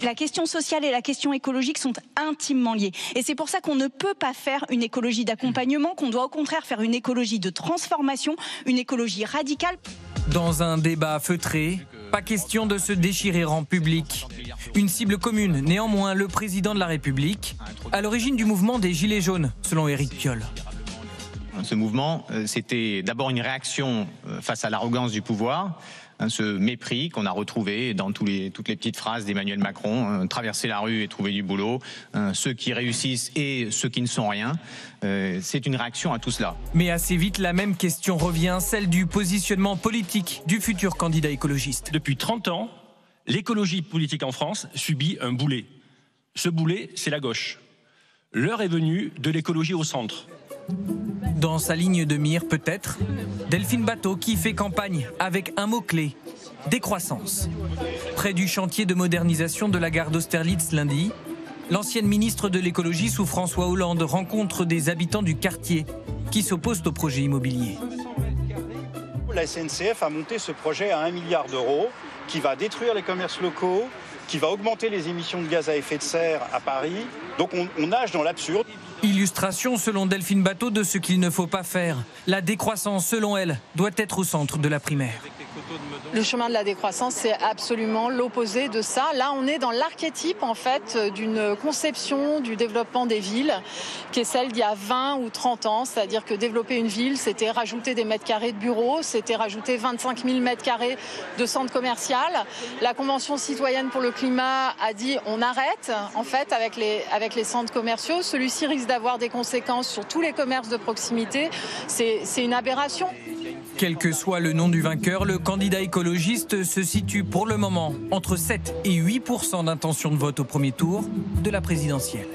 La question sociale et la question écologique sont intimement liées. Et c'est pour ça qu'on ne peut pas faire une écologie d'accompagnement, qu'on doit au contraire faire une écologie de transformation, une écologie radicale. Dans un débat feutré, pas question de se déchirer en public. Une cible commune, néanmoins, le président de la République, à l'origine du mouvement des Gilets jaunes, selon Éric Piolle. Ce mouvement, c'était d'abord une réaction face à l'arrogance du pouvoir, ce mépris qu'on a retrouvé dans toutes les petites phrases d'Emmanuel Macron, traverser la rue et trouver du boulot, ceux qui réussissent et ceux qui ne sont rien. C'est une réaction à tout cela. Mais assez vite, la même question revient, celle du positionnement politique du futur candidat écologiste. Depuis 30 ans, l'écologie politique en France subit un boulet. Ce boulet, c'est la gauche. L'heure est venue de l'écologie au centre. Dans sa ligne de mire, peut-être, Delphine Batho qui fait campagne avec un mot-clé, décroissance. Près du chantier de modernisation de la gare d'Austerlitz lundi, l'ancienne ministre de l'écologie sous François Hollande rencontre des habitants du quartier qui s'opposent au projet immobilier. La SNCF a monté ce projet à 1 milliard d'euros qui va détruire les commerces locaux, qui va augmenter les émissions de gaz à effet de serre à Paris. Donc on nage dans l'absurde. Illustration selon Delphine Batho de ce qu'il ne faut pas faire. La décroissance, selon elle, doit être au centre de la primaire. Le chemin de la décroissance, c'est absolument l'opposé de ça. Là, on est dans l'archétype, en fait, d'une conception du développement des villes, qui est celle d'il y a 20 ou 30 ans. C'est-à-dire que développer une ville, c'était rajouter des mètres carrés de bureaux, c'était rajouter 25 000 mètres carrés de centres commerciaux. La Convention citoyenne pour le climat a dit on arrête, en fait, avec les centres commerciaux. Celui-ci risque d'avoir des conséquences sur tous les commerces de proximité. C'est une aberration. Quel que soit le nom du vainqueur, le candidat écologiste se situe pour le moment entre 7 et 8% d'intention de vote au premier tour de la présidentielle.